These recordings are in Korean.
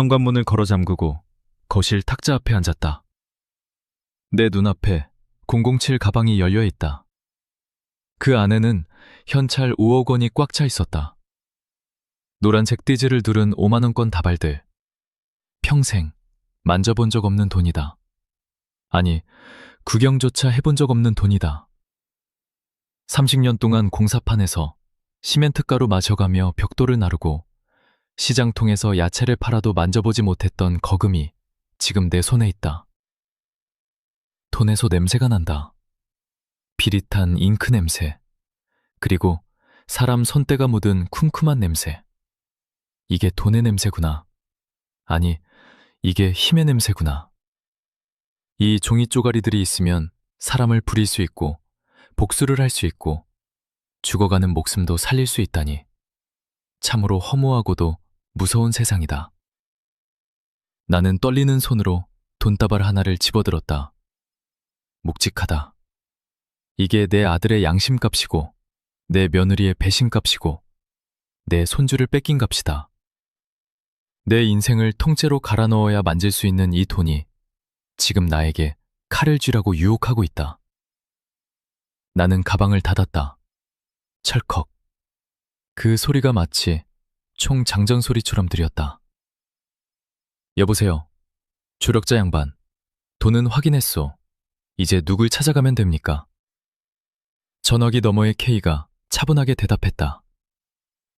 현관문을 걸어 잠그고 거실 탁자 앞에 앉았다. 내 눈앞에 007 가방이 열려 있다. 그 안에는 현찰 5억 원이 꽉 차 있었다. 노란색 띠지를 두른 5만 원권 다발들. 평생 만져본 적 없는 돈이다. 아니, 구경조차 해본 적 없는 돈이다. 30년 동안 공사판에서 시멘트 가루 마셔가며 벽돌을 나르고 시장통에서 야채를 팔아도 만져보지 못했던 거금이 지금 내 손에 있다. 돈에서 냄새가 난다. 비릿한 잉크 냄새, 그리고 사람 손때가 묻은 쿰쿰한 냄새. 이게 돈의 냄새구나. 아니, 이게 힘의 냄새구나. 이 종이 쪼가리들이 있으면 사람을 부릴 수 있고 복수를 할 수 있고 죽어가는 목숨도 살릴 수 있다니. 참으로 허무하고도 무서운 세상이다. 나는 떨리는 손으로 돈다발 하나를 집어들었다. 묵직하다. 이게 내 아들의 양심값이고 내 며느리의 배신값이고 내 손주를 뺏긴 값이다. 내 인생을 통째로 갈아 넣어야 만질 수 있는 이 돈이 지금 나에게 칼을 쥐라고 유혹하고 있다. 나는 가방을 닫았다. 철컥. 그 소리가 마치 총 장전 소리처럼 들렸다. 여보세요. 조력자 양반. 돈은 확인했소. 이제 누굴 찾아가면 됩니까? 전화기 너머의 K가 차분하게 대답했다.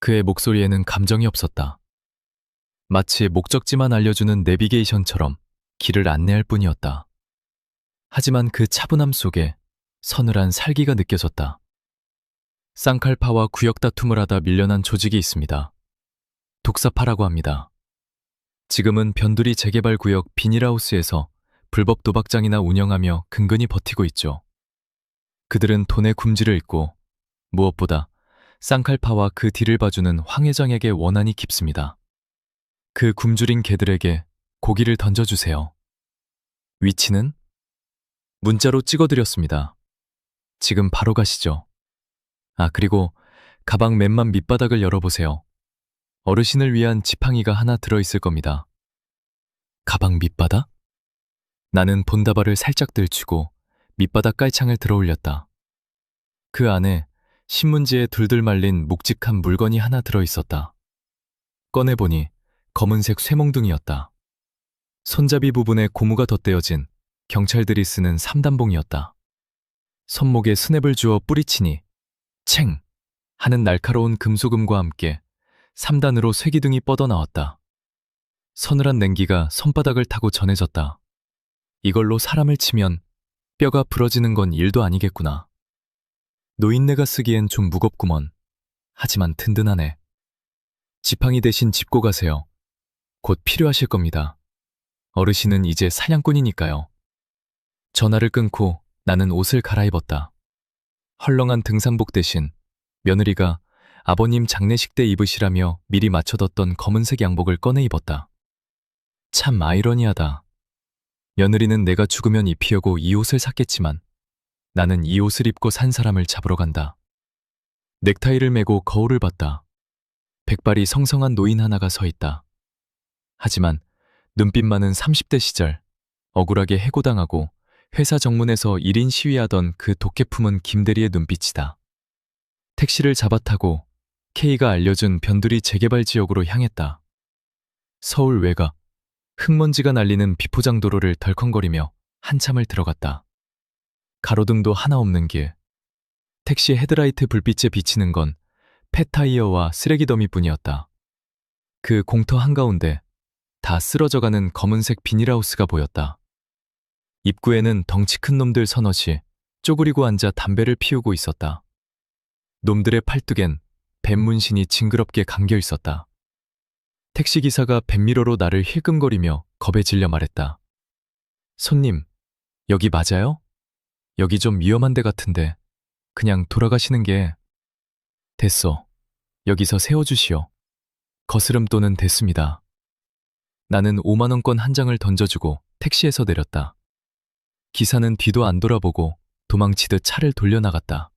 그의 목소리에는 감정이 없었다. 마치 목적지만 알려주는 내비게이션처럼 길을 안내할 뿐이었다. 하지만 그 차분함 속에 서늘한 살기가 느껴졌다. 쌍칼파와 구역 다툼을 하다 밀려난 조직이 있습니다. 독사파라고 합니다. 지금은 변두리 재개발 구역 비닐하우스에서 불법 도박장이나 운영하며 근근히 버티고 있죠. 그들은 돈의 굶주를 잊고 무엇보다 쌍칼파와 그 뒤를 봐주는 황 회장에게 원한이 깊습니다. 그 굶주린 개들에게 고기를 던져주세요. 위치는? 문자로 찍어드렸습니다. 지금 바로 가시죠. 아, 그리고 가방 맨만 밑바닥을 열어보세요. 어르신을 위한 지팡이가 하나 들어있을 겁니다. 가방 밑바닥? 나는 본다발을 살짝 들추고 밑바닥 깔창을 들어올렸다. 그 안에 신문지에 둘둘 말린 묵직한 물건이 하나 들어있었다. 꺼내보니 검은색 쇠몽둥이였다. 손잡이 부분에 고무가 덧대어진 경찰들이 쓰는 3단봉이었다. 손목에 스냅을 주어 뿌리치니 챙! 하는 날카로운 금소금과 함께 3단으로 쇠기둥이 뻗어나왔다. 서늘한 냉기가 손바닥을 타고 전해졌다. 이걸로 사람을 치면 뼈가 부러지는 건 일도 아니겠구나. 노인네가 쓰기엔 좀 무겁구먼. 하지만 든든하네. 지팡이 대신 짚고 가세요. 곧 필요하실 겁니다. 어르신은 이제 사냥꾼이니까요. 전화를 끊고 나는 옷을 갈아입었다. 헐렁한 등산복 대신 며느리가 아버님 장례식 때 입으시라며 미리 맞춰뒀던 검은색 양복을 꺼내 입었다. 참 아이러니하다. 며느리는 내가 죽으면 입히려고 이 옷을 샀겠지만 나는 이 옷을 입고 산 사람을 잡으러 간다. 넥타이를 메고 거울을 봤다. 백발이 성성한 노인 하나가 서 있다. 하지만 눈빛만은 30대 시절 억울하게 해고당하고 회사 정문에서 1인 시위하던 그 독해 품은 김대리의 눈빛이다. 택시를 잡아타고 K가 알려준 변두리 재개발 지역으로 향했다. 서울 외곽, 흙먼지가 날리는 비포장 도로를 덜컹거리며 한참을 들어갔다. 가로등도 하나 없는 길. 택시 헤드라이트 불빛에 비치는 건 폐타이어와 쓰레기 더미뿐이었다. 그 공터 한가운데 다 쓰러져가는 검은색 비닐하우스가 보였다. 입구에는 덩치 큰 놈들 서너시 쪼그리고 앉아 담배를 피우고 있었다. 놈들의 팔뚝엔 뱀 문신이 징그럽게 감겨 있었다. 택시기사가 뱀미러로 나를 힐끔거리며 겁에 질려 말했다. 손님, 여기 맞아요? 여기 좀 위험한 데 같은데 그냥 돌아가시는 게... 됐어. 여기서 세워주시오. 거스름돈은 됐습니다. 나는 5만 원권 한 장을 던져주고 택시에서 내렸다. 기사는 뒤도 안 돌아보고 도망치듯 차를 돌려나갔다.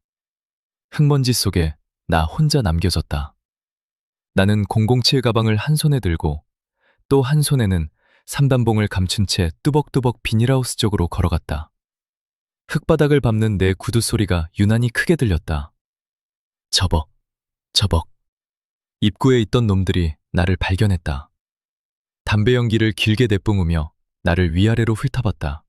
흙먼지 속에 나 혼자 남겨졌다. 나는 007 가방을 한 손에 들고 또 한 손에는 삼단봉을 감춘 채 뚜벅뚜벅 비닐하우스 쪽으로 걸어갔다. 흙바닥을 밟는 내 구두 소리가 유난히 크게 들렸다. 저벅, 저벅. 입구에 있던 놈들이 나를 발견했다. 담배 연기를 길게 내뿜으며 나를 위아래로 훑어봤다.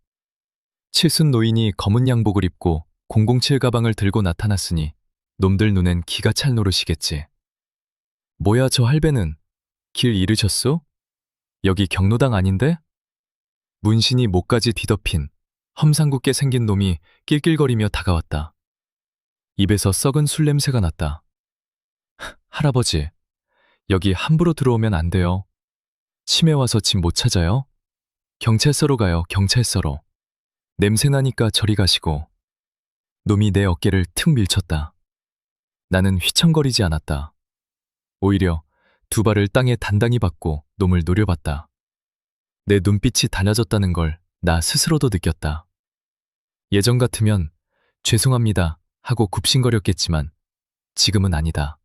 칠순 노인이 검은 양복을 입고 007 가방을 들고 나타났으니 놈들 눈엔 기가 찰 노릇이겠지. 뭐야 저 할배는? 길 잃으셨소? 여기 경로당 아닌데? 문신이 목까지 뒤덮인 험상궂게 생긴 놈이 낄낄거리며 다가왔다. 입에서 썩은 술 냄새가 났다. 할아버지, 여기 함부로 들어오면 안 돼요. 치매 와서 집 못 찾아요? 경찰서로 가요, 경찰서로. 냄새나니까 저리 가시고. 놈이 내 어깨를 툭 밀쳤다. 나는 휘청거리지 않았다. 오히려 두 발을 땅에 단단히 박고 놈을 노려봤다. 내 눈빛이 달라졌다는 걸 나 스스로도 느꼈다. 예전 같으면 죄송합니다 하고 굽신거렸겠지만 지금은 아니다.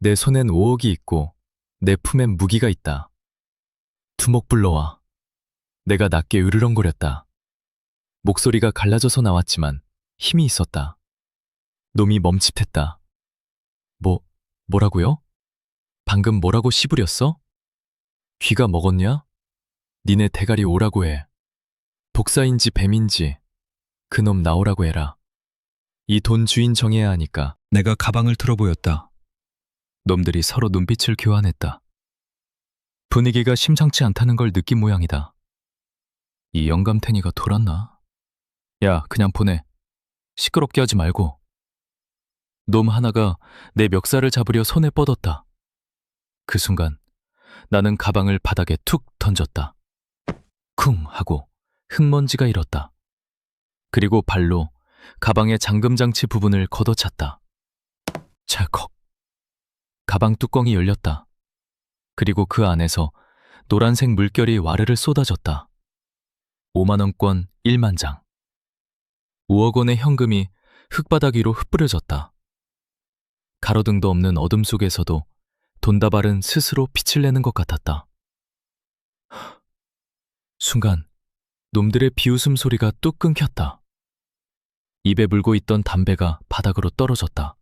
내 손엔 5억이 있고 내 품엔 무기가 있다. 두목 불러와. 내가 낮게 으르렁거렸다. 목소리가 갈라져서 나왔지만 힘이 있었다. 놈이 멈칫했다. 뭐라고요? 방금 뭐라고 씨부렸어? 귀가 먹었냐? 니네 대가리 오라고 해. 독사인지 뱀인지 그놈 나오라고 해라. 이 돈 주인 정해야 하니까 내가 가방을 들어보였다. 놈들이 서로 눈빛을 교환했다. 분위기가 심상치 않다는 걸 느낀 모양이다. 이 영감탱이가 돌았나? 야, 그냥 보내. 시끄럽게 하지 말고. 놈 하나가 내 멱살을 잡으려 손에 뻗었다. 그 순간 나는 가방을 바닥에 툭 던졌다. 쿵 하고 흙먼지가 일었다. 그리고 발로 가방의 잠금장치 부분을 걷어찼다. 찰컥. 가방 뚜껑이 열렸다. 그리고 그 안에서 노란색 물결이 와르르 쏟아졌다. 5만원권 1만 장. 5억 원의 현금이 흙바닥 위로 흩뿌려졌다. 가로등도 없는 어둠 속에서도 돈다발은 스스로 빛을 내는 것 같았다. 순간 놈들의 비웃음 소리가 뚝 끊겼다. 입에 물고 있던 담배가 바닥으로 떨어졌다.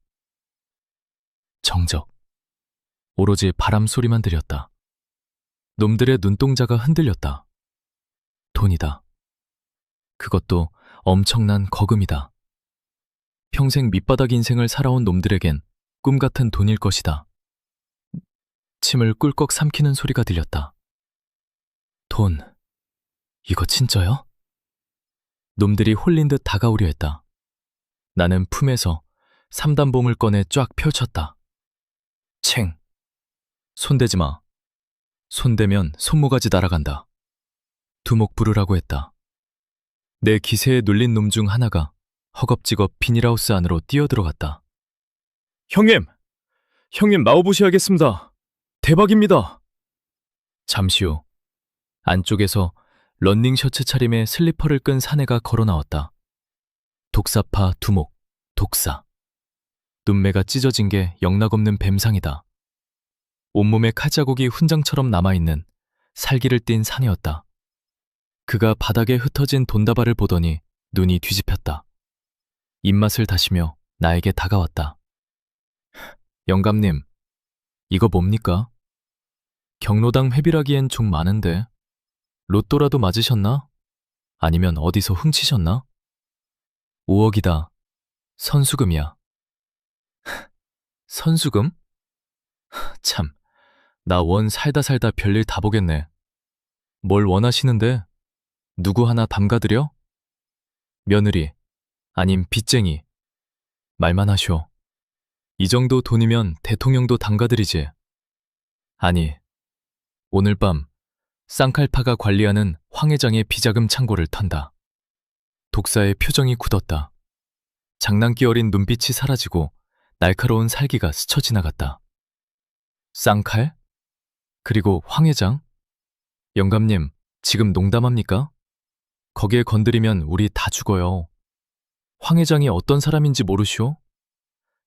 정적. 오로지 바람 소리만 들렸다. 놈들의 눈동자가 흔들렸다. 돈이다. 그것도 엄청난 거금이다. 평생 밑바닥 인생을 살아온 놈들에겐 꿈같은 돈일 것이다. 침을 꿀꺽 삼키는 소리가 들렸다. 돈, 이거 진짜요? 놈들이 홀린 듯 다가오려 했다. 나는 품에서 삼단봉을 꺼내 쫙 펼쳤다. 챙. 손대지 마. 손대면 손모가지 날아간다. 두목 부르라고 했다. 내 기세에 눌린 놈 중 하나가 허겁지겁 비닐하우스 안으로 뛰어들어갔다. 형님! 형님 나와보셔야겠습니다. 대박입니다. 잠시 후 안쪽에서 런닝 셔츠 차림에 슬리퍼를 끈 사내가 걸어 나왔다. 독사파 두목, 독사. 눈매가 찢어진 게 영락없는 뱀상이다. 온몸에 칼자국이 훈장처럼 남아있는 살기를 띤 사내였다. 그가 바닥에 흩어진 돈다발을 보더니 눈이 뒤집혔다. 입맛을 다시며 나에게 다가왔다. 영감님, 이거 뭡니까? 경로당 회비라기엔 좀 많은데 로또라도 맞으셨나? 아니면 어디서 훔치셨나? 5억이다. 선수금이야. 선수금? 참, 나 원 살다 살다 별일 다 보겠네. 뭘 원하시는데? 누구 하나 담가드려? 며느리, 아님 빚쟁이. 말만 하쇼. 이 정도 돈이면 대통령도 담가드리지. 아니, 오늘 밤 쌍칼파가 관리하는 황 회장의 비자금 창고를 턴다. 독사의 표정이 굳었다. 장난기 어린 눈빛이 사라지고 날카로운 살기가 스쳐 지나갔다. 쌍칼? 그리고 황 회장? 영감님, 지금 농담합니까? 거기에 건드리면 우리 다 죽어요. 황 회장이 어떤 사람인지 모르시오?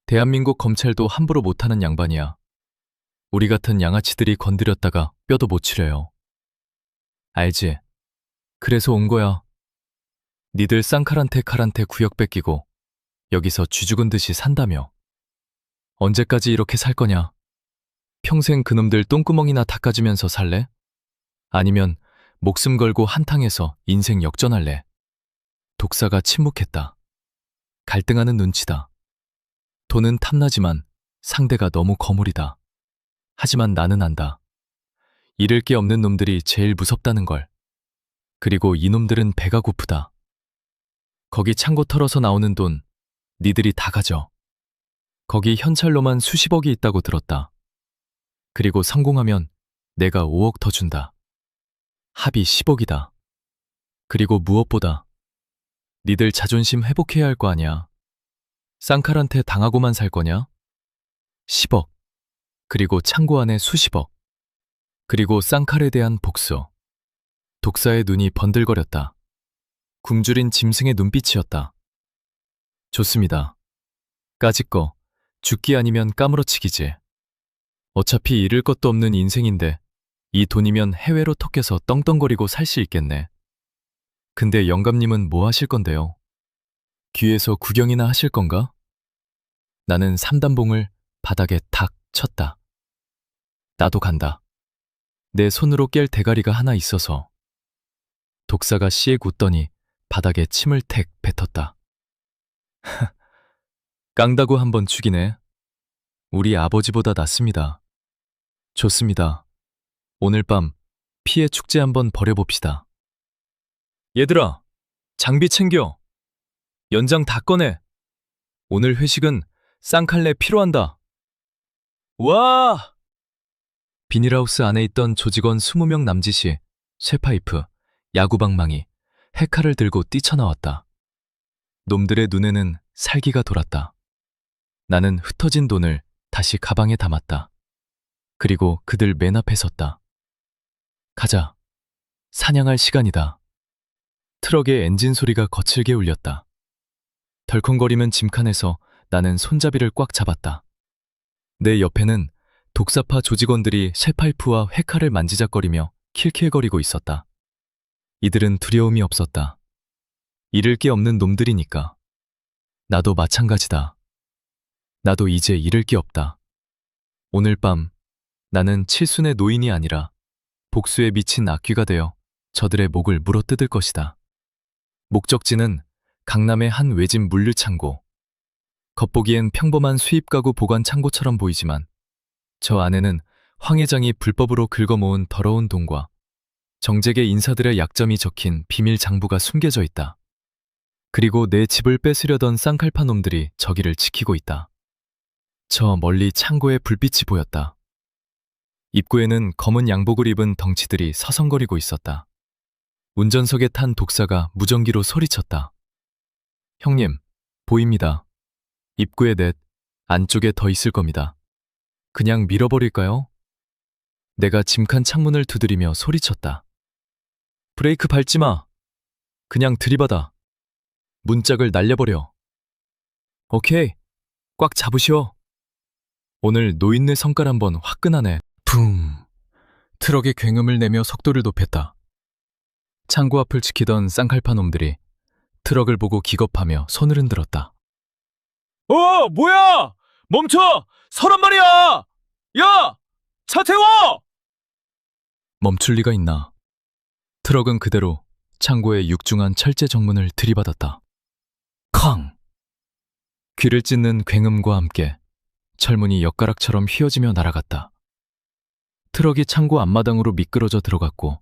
대한민국 검찰도 함부로 못하는 양반이야. 우리 같은 양아치들이 건드렸다가 뼈도 못 추려요. 알지? 그래서 온 거야. 니들 쌍칼한테 칼한테 구역 뺏기고 여기서 쥐죽은 듯이 산다며. 언제까지 이렇게 살 거냐? 평생 그놈들 똥구멍이나 닦아주면서 살래? 아니면 목숨 걸고 한탕해서 인생 역전할래? 독사가 침묵했다. 갈등하는 눈치다. 돈은 탐나지만 상대가 너무 거물이다. 하지만 나는 안다. 잃을 게 없는 놈들이 제일 무섭다는 걸. 그리고 이놈들은 배가 고프다. 거기 창고 털어서 나오는 돈 니들이 다 가져. 거기 현찰로만 수십억이 있다고 들었다. 그리고 성공하면 내가 5억 더 준다. 합이 10억이다. 그리고 무엇보다 니들 자존심 회복해야 할 거 아니야. 쌍칼한테 당하고만 살 거냐? 10억. 그리고 창고 안에 수십억. 그리고 쌍칼에 대한 복수. 독사의 눈이 번들거렸다. 굶주린 짐승의 눈빛이었다. 좋습니다. 까짓 거 죽기 아니면 까무러치기지. 어차피 잃을 것도 없는 인생인데 이 돈이면 해외로 턱해서 떵떵거리고 살 수 있겠네. 근데 영감님은 뭐 하실 건데요? 귀에서 구경이나 하실 건가? 나는 삼단봉을 바닥에 탁 쳤다. 나도 간다. 내 손으로 깰 대가리가 하나 있어서. 독사가 씨액 웃더니 바닥에 침을 택 뱉었다. 깡다구 한번 죽이네. 우리 아버지보다 낫습니다. 좋습니다. 오늘 밤 피해 축제 한번 벌여봅시다. 얘들아, 장비 챙겨. 연장 다 꺼내. 오늘 회식은 쌍칼내 필요한다. 와! 비닐하우스 안에 있던 조직원 20명 남짓이 쇠파이프, 야구방망이, 헤카를 들고 뛰쳐나왔다. 놈들의 눈에는 살기가 돌았다. 나는 흩어진 돈을 다시 가방에 담았다. 그리고 그들 맨 앞에 섰다. 가자. 사냥할 시간이다. 트럭의 엔진 소리가 거칠게 울렸다. 덜컹거리는 짐칸에서 나는 손잡이를 꽉 잡았다. 내 옆에는 독사파 조직원들이 쇠파이프와 회칼을 만지작거리며 킬킬거리고 있었다. 이들은 두려움이 없었다. 잃을 게 없는 놈들이니까. 나도 마찬가지다. 나도 이제 잃을 게 없다. 오늘 밤 나는 칠순의 노인이 아니라 복수에 미친 악귀가 되어 저들의 목을 물어뜯을 것이다. 목적지는 강남의 한 외집 물류창고. 겉보기엔 평범한 수입가구 보관 창고처럼 보이지만 저 안에는 황 회장이 불법으로 긁어모은 더러운 돈과 정재계 인사들의 약점이 적힌 비밀 장부가 숨겨져 있다. 그리고 내 집을 뺏으려던 쌍칼파 놈들이 저기를 지키고 있다. 저 멀리 창고에 불빛이 보였다. 입구에는 검은 양복을 입은 덩치들이 서성거리고 있었다. 운전석에 탄 독사가 무전기로 소리쳤다. 형님, 보입니다. 입구에 넷, 안쪽에 더 있을 겁니다. 그냥 밀어버릴까요? 내가 짐칸 창문을 두드리며 소리쳤다. 브레이크 밟지 마. 그냥 들이받아. 문짝을 날려버려. 오케이, 꽉 잡으시오. 오늘 노인네 성깔 한번 화끈하네. 붕. 트럭의 굉음을 내며 속도를 높였다. 창고 앞을 지키던 쌍칼파 놈들이 트럭을 보고 기겁하며 손을 흔들었다. 뭐야! 멈춰! 서란 말이야! 야! 차 태워! 멈출 리가 있나. 트럭은 그대로 창고의 육중한 철제 정문을 들이받았다. 쾅! 귀를 찢는 굉음과 함께 철문이 엿가락처럼 휘어지며 날아갔다. 트럭이 창고 앞마당으로 미끄러져 들어갔고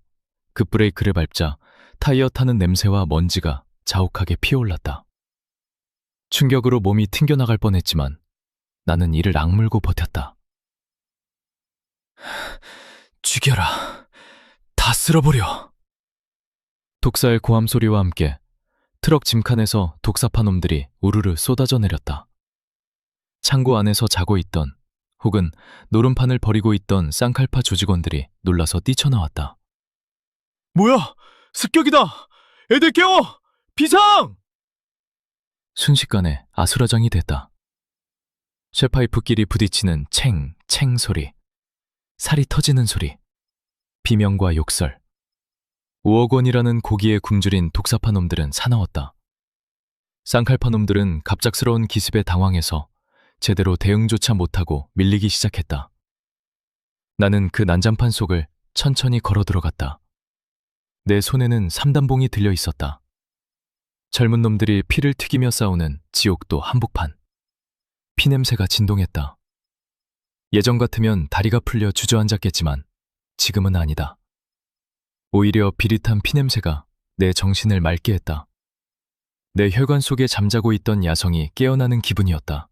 급브레이크를 밟자 타이어 타는 냄새와 먼지가 자욱하게 피어올랐다. 충격으로 몸이 튕겨나갈 뻔했지만 나는 이를 악물고 버텼다. 죽여라. 다 쓸어버려. 독사의 고함 소리와 함께 트럭 짐칸에서 독사파 놈들이 우르르 쏟아져 내렸다. 창고 안에서 자고 있던 혹은 노름판을 버리고 있던 쌍칼파 조직원들이 놀라서 뛰쳐나왔다. 뭐야! 습격이다! 애들 깨워! 비상! 순식간에 아수라장이 됐다. 쇠파이프끼리 부딪히는 챙, 챙 소리. 살이 터지는 소리, 비명과 욕설. 5억 원이라는 고기에 굶주린 독사파 놈들은 사나웠다. 쌍칼파 놈들은 갑작스러운 기습에 당황해서 제대로 대응조차 못하고 밀리기 시작했다. 나는 그 난장판 속을 천천히 걸어 들어갔다. 내 손에는 삼단봉이 들려 있었다. 젊은 놈들이 피를 튀기며 싸우는 지옥도 한복판. 피냄새가 진동했다. 예전 같으면 다리가 풀려 주저앉았겠지만 지금은 아니다. 오히려 비릿한 피냄새가 내 정신을 맑게 했다. 내 혈관 속에 잠자고 있던 야성이 깨어나는 기분이었다.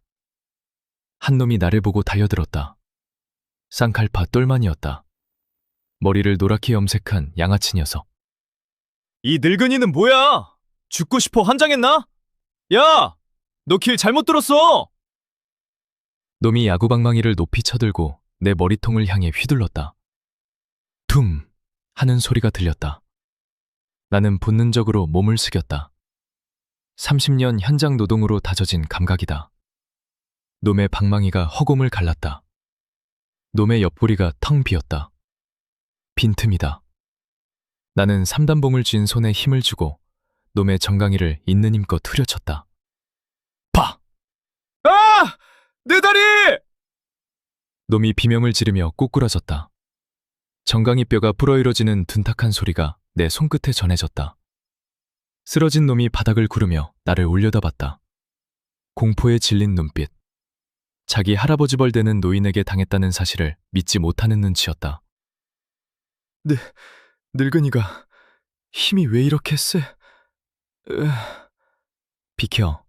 한 놈이 나를 보고 달려들었다. 쌍칼파 똘만이었다. 머리를 노랗게 염색한 양아치 녀석. 이 늙은이는 뭐야? 죽고 싶어 환장했나? 야! 너 길 잘못 들었어! 놈이 야구방망이를 높이 쳐들고 내 머리통을 향해 휘둘렀다. 둠! 하는 소리가 들렸다. 나는 본능적으로 몸을 숙였다. 30년 현장 노동으로 다져진 감각이다. 놈의 방망이가 허공을 갈랐다. 놈의 옆구리가 텅 비었다. 빈틈이다. 나는 삼단봉을 쥔 손에 힘을 주고 놈의 정강이를 있는 힘껏 후려쳤다. 파! 아! 내 다리! 놈이 비명을 지르며 꼬꾸라졌다. 정강이 뼈가 불어일어지는 둔탁한 소리가 내 손끝에 전해졌다. 쓰러진 놈이 바닥을 구르며 나를 올려다봤다. 공포에 질린 눈빛. 자기 할아버지 벌 되는 노인에게 당했다는 사실을 믿지 못하는 눈치였다. 늙은이가 힘이 왜 이렇게 세? 비켜.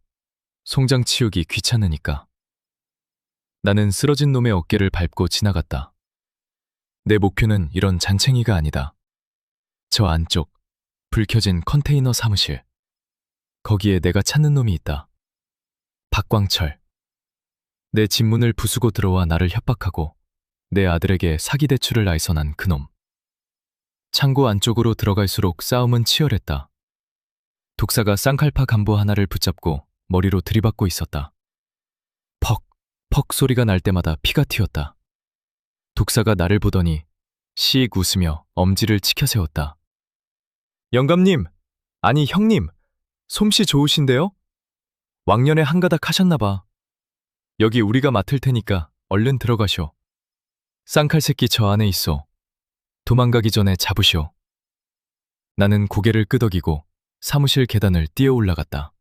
송장 치우기 귀찮으니까. 나는 쓰러진 놈의 어깨를 밟고 지나갔다. 내 목표는 이런 잔챙이가 아니다. 저 안쪽, 불 켜진 컨테이너 사무실. 거기에 내가 찾는 놈이 있다. 박광철. 내 집문을 부수고 들어와 나를 협박하고 내 아들에게 사기 대출을 알선한 그놈. 창고 안쪽으로 들어갈수록 싸움은 치열했다. 독사가 쌍칼파 간부 하나를 붙잡고 머리로 들이받고 있었다. 퍽, 퍽 소리가 날 때마다 피가 튀었다. 독사가 나를 보더니 씩 웃으며 엄지를 치켜세웠다. 영감님, 아니 형님, 솜씨 좋으신데요? 왕년에 한가닥 하셨나봐. 여기 우리가 맡을 테니까 얼른 들어가쇼. 쌍칼 새끼 저 안에 있어. 도망가기 전에 잡으시오. 나는 고개를 끄덕이고 사무실 계단을 뛰어 올라갔다.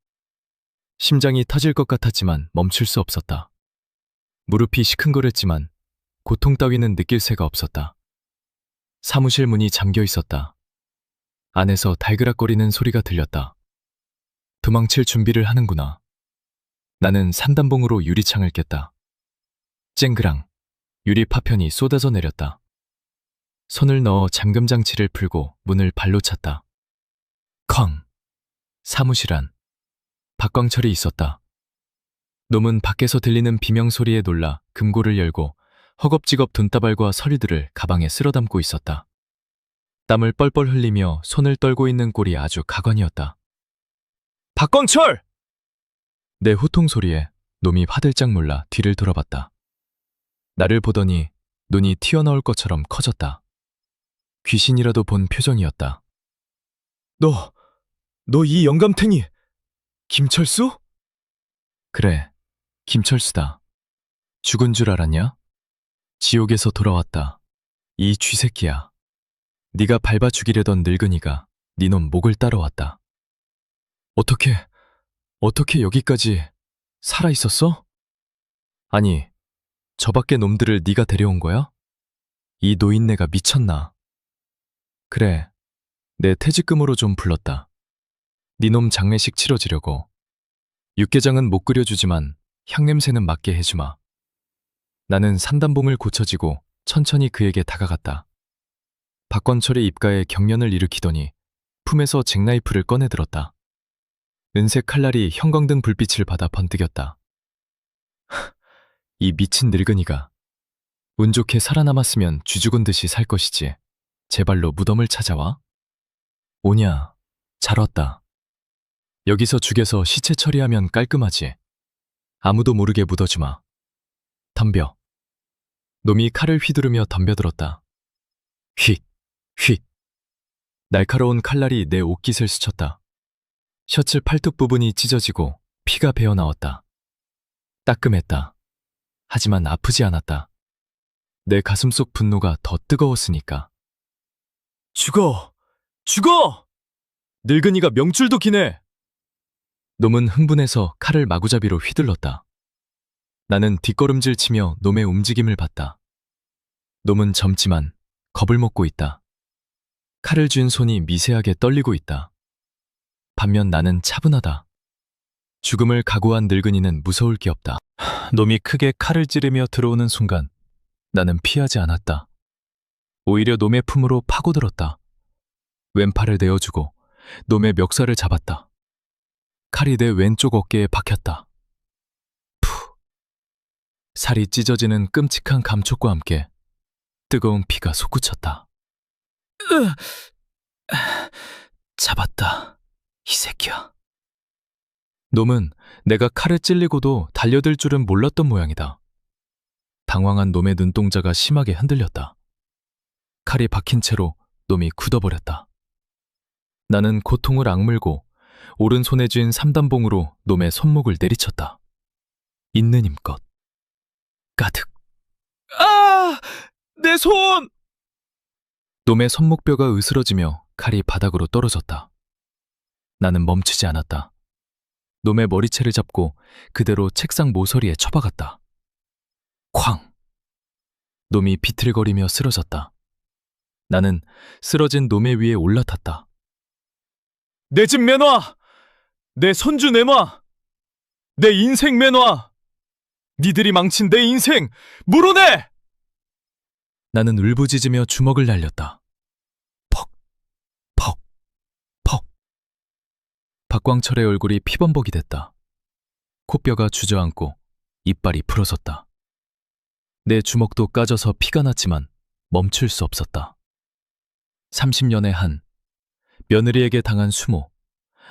심장이 터질 것 같았지만 멈출 수 없었다. 무릎이 시큰거렸지만 고통 따위는 느낄 새가 없었다. 사무실 문이 잠겨 있었다. 안에서 달그락거리는 소리가 들렸다. 도망칠 준비를 하는구나. 나는 삼단봉으로 유리창을 깼다. 쨍그랑 유리 파편이 쏟아져 내렸다. 손을 넣어 잠금 장치를 풀고 문을 발로 찼다. 컹! 사무실 안. 박광철이 있었다. 놈은 밖에서 들리는 비명 소리에 놀라 금고를 열고 허겁지겁 돈다발과 서류들을 가방에 쓸어 담고 있었다. 땀을 뻘뻘 흘리며 손을 떨고 있는 꼴이 아주 가관이었다. 박광철! 내 호통 소리에 놈이 화들짝 놀라 뒤를 돌아봤다. 나를 보더니 눈이 튀어나올 것처럼 커졌다. 귀신이라도 본 표정이었다. 너 이 영감탱이 김철수? 그래, 김철수다. 죽은 줄 알았냐? 지옥에서 돌아왔다. 이 쥐새끼야. 네가 밟아 죽이려던 늙은이가 네 놈 목을 따라왔다. 어떻게 여기까지 살아있었어? 아니, 저 밖에 놈들을 네가 데려온 거야? 이 노인네가 미쳤나? 그래, 내 퇴직금으로 좀 불렀다. 네 놈 장례식 치러지려고. 육개장은 못 끓여주지만 향냄새는 맡게 해주마. 나는 산단봉을 고쳐지고 천천히 그에게 다가갔다. 박광철의 입가에 경련을 일으키더니 품에서 잭나이프를 꺼내들었다. 은색 칼날이 형광등 불빛을 받아 번뜩였다. 이 미친 늙은이가. 운 좋게 살아남았으면 쥐죽은 듯이 살 것이지. 제발로 무덤을 찾아와? 오냐, 잘 왔다. 여기서 죽여서 시체 처리하면 깔끔하지. 아무도 모르게 묻어주마. 덤벼. 놈이 칼을 휘두르며 덤벼들었다. 휙, 휙. 날카로운 칼날이 내 옷깃을 스쳤다. 셔츠 팔뚝 부분이 찢어지고 피가 배어나왔다. 따끔했다. 하지만 아프지 않았다. 내 가슴 속 분노가 더 뜨거웠으니까. 죽어! 죽어! 늙은이가 명줄도 기네! 놈은 흥분해서 칼을 마구잡이로 휘둘렀다. 나는 뒷걸음질 치며 놈의 움직임을 봤다. 놈은 젊지만 겁을 먹고 있다. 칼을 쥔 손이 미세하게 떨리고 있다. 반면 나는 차분하다. 죽음을 각오한 늙은이는 무서울 게 없다. 놈이 크게 칼을 찌르며 들어오는 순간 나는 피하지 않았다. 오히려 놈의 품으로 파고들었다. 왼팔을 내어주고 놈의 멱살을 잡았다. 칼이 내 왼쪽 어깨에 박혔다. 푸. 살이 찢어지는 끔찍한 감촉과 함께 뜨거운 피가 솟구쳤다. 잡았다, 이 새끼야. 놈은 내가 칼에 찔리고도 달려들 줄은 몰랐던 모양이다. 당황한 놈의 눈동자가 심하게 흔들렸다. 칼이 박힌 채로 놈이 굳어버렸다. 나는 고통을 악물고 오른손에 쥔 삼단봉으로 놈의 손목을 내리쳤다. 있는 힘껏. 가득. 아! 내 손! 놈의 손목뼈가 으스러지며 칼이 바닥으로 떨어졌다. 나는 멈추지 않았다. 놈의 머리채를 잡고 그대로 책상 모서리에 쳐박았다. 쾅! 놈이 비틀거리며 쓰러졌다. 나는 쓰러진 놈의 위에 올라탔다. 내 집 내놔! 내 손주 내놔! 내 인생 내놔! 니들이 망친 내 인생 물어내! 나는 울부짖으며 주먹을 날렸다. 퍽! 퍽! 퍽! 박광철의 얼굴이 피범벅이 됐다. 코뼈가 주저앉고 이빨이 풀어졌다. 내 주먹도 까져서 피가 났지만 멈출 수 없었다. 30년의 한, 며느리에게 당한 수모,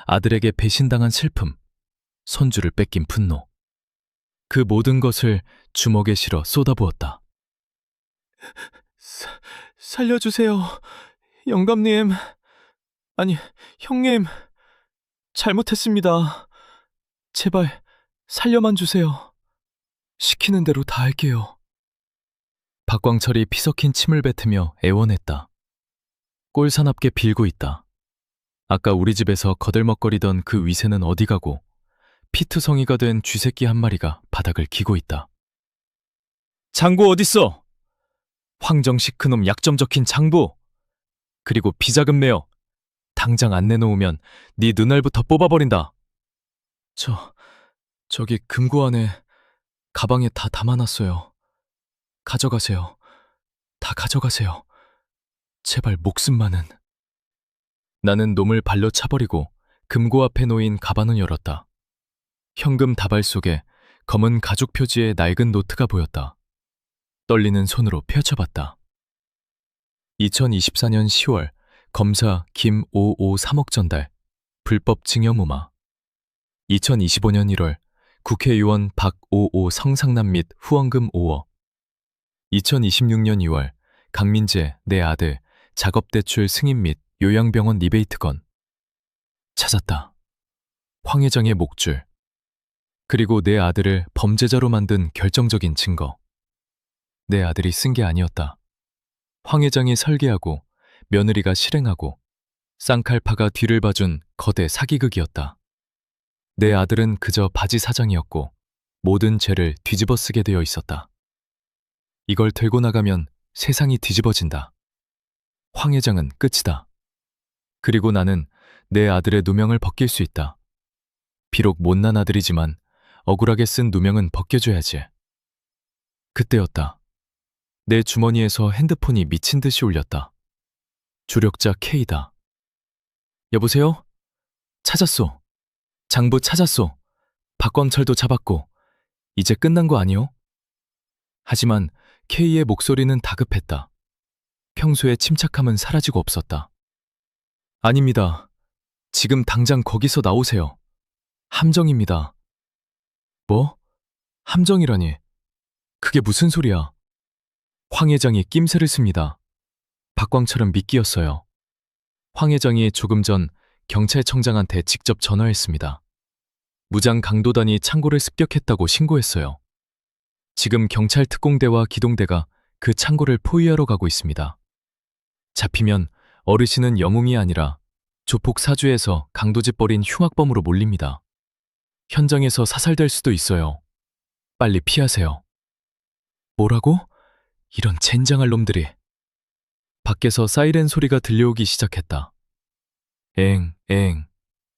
아들에게 배신당한 슬픔, 손주를 뺏긴 분노. 그 모든 것을 주먹에 실어 쏟아부었다. 살려주세요, 영감님. 아니, 형님. 잘못했습니다. 제발 살려만 주세요. 시키는 대로 다 할게요. 박광철이 피 섞인 침을 뱉으며 애원했다. 꼴사납게 빌고 있다. 아까 우리 집에서 거들먹거리던 그 위새는 어디 가고 피투성이가 된 쥐새끼 한 마리가 바닥을 기고 있다. 장부 어딨어? 황정식 그놈 약점 적힌 장부! 그리고 비자금 내어! 당장 안 내놓으면 네 눈알부터 뽑아버린다. 저기 금고 안에 가방에 다 담아놨어요. 가져가세요. 다 가져가세요. 제발 목숨만은. 나는 놈을 발로 차버리고 금고 앞에 놓인 가방을 열었다. 현금 다발 속에 검은 가죽 표지의 낡은 노트가 보였다. 떨리는 손으로 펼쳐봤다. 2024년 10월 검사 김55 3억 전달, 불법 징역 무마. 2025년 1월 국회의원 박55 성상남 및 후원금 5억. 2026년 2월 강민재 내 아들 작업대출 승인 및 요양병원 리베이트 건. 찾았다. 황 회장의 목줄. 그리고 내 아들을 범죄자로 만든 결정적인 증거. 내 아들이 쓴 게 아니었다. 황 회장이 설계하고 며느리가 실행하고 쌍칼파가 뒤를 봐준 거대 사기극이었다. 내 아들은 그저 바지 사장이었고 모든 죄를 뒤집어 쓰게 되어 있었다. 이걸 들고 나가면 세상이 뒤집어진다. 황 회장은 끝이다. 그리고 나는 내 아들의 누명을 벗길 수 있다. 비록 못난 아들이지만 억울하게 쓴 누명은 벗겨줘야지. 그때였다. 내 주머니에서 핸드폰이 미친 듯이 울렸다. 조력자 K다. 여보세요? 찾았소. 장부 찾았소. 박광철도 잡았고 이제 끝난 거 아니오? 하지만 K의 목소리는 다급했다. 평소의 침착함은 사라지고 없었다. 아닙니다. 지금 당장 거기서 나오세요. 함정입니다. 뭐? 함정이라니. 그게 무슨 소리야? 황 회장이 낌새를 씁니다. 박광철은 미끼였어요. 황 회장이 조금 전 경찰청장한테 직접 전화했습니다. 무장 강도단이 창고를 습격했다고 신고했어요. 지금 경찰 특공대와 기동대가 그 창고를 포위하러 가고 있습니다. 잡히면 어르신은 영웅이 아니라 조폭 사주에서 강도짓 벌인 흉악범으로 몰립니다. 현장에서 사살될 수도 있어요. 빨리 피하세요. 뭐라고? 이런 젠장할 놈들이. 밖에서 사이렌 소리가 들려오기 시작했다.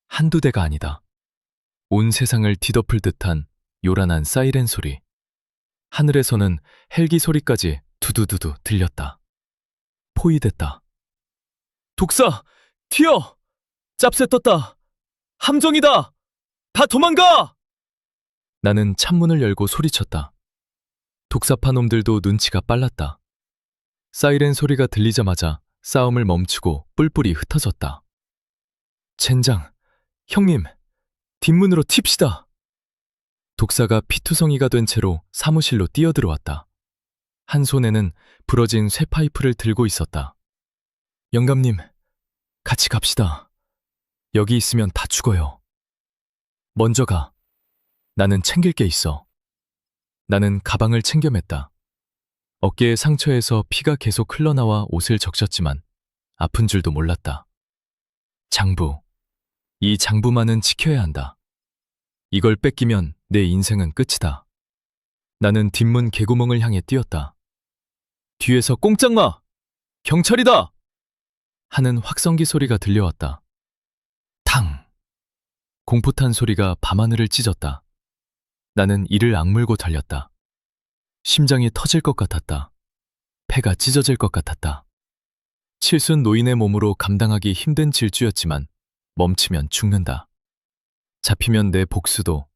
한두 대가 아니다. 온 세상을 뒤덮을 듯한 요란한 사이렌 소리. 하늘에서는 헬기 소리까지 두두두두 들렸다. 포위됐다. 독사! 튀어! 짭새 떴다! 함정이다! 다 도망가! 나는 창문을 열고 소리쳤다. 독사파 놈들도 눈치가 빨랐다. 사이렌 소리가 들리자마자 싸움을 멈추고 뿔뿔이 흩어졌다. 젠장, 형님, 뒷문으로 튑시다. 독사가 피투성이가 된 채로 사무실로 뛰어들어왔다. 한 손에는 부러진 쇠파이프를 들고 있었다. 영감님, 같이 갑시다. 여기 있으면 다 죽어요. 먼저 가. 나는 챙길 게 있어. 나는 가방을 챙겨 맸다. 어깨의 상처에서 피가 계속 흘러나와 옷을 적셨지만 아픈 줄도 몰랐다. 장부. 이 장부만은 지켜야 한다. 이걸 뺏기면 내 인생은 끝이다. 나는 뒷문 개구멍을 향해 뛰었다. 뒤에서 꼼짝 마! 경찰이다! 하는 확성기 소리가 들려왔다. 탕! 공포탄 소리가 밤하늘을 찢었다. 나는 이를 악물고 달렸다. 심장이 터질 것 같았다. 폐가 찢어질 것 같았다. 칠순 노인의 몸으로 감당하기 힘든 질주였지만 멈추면 죽는다. 잡히면 내 복수도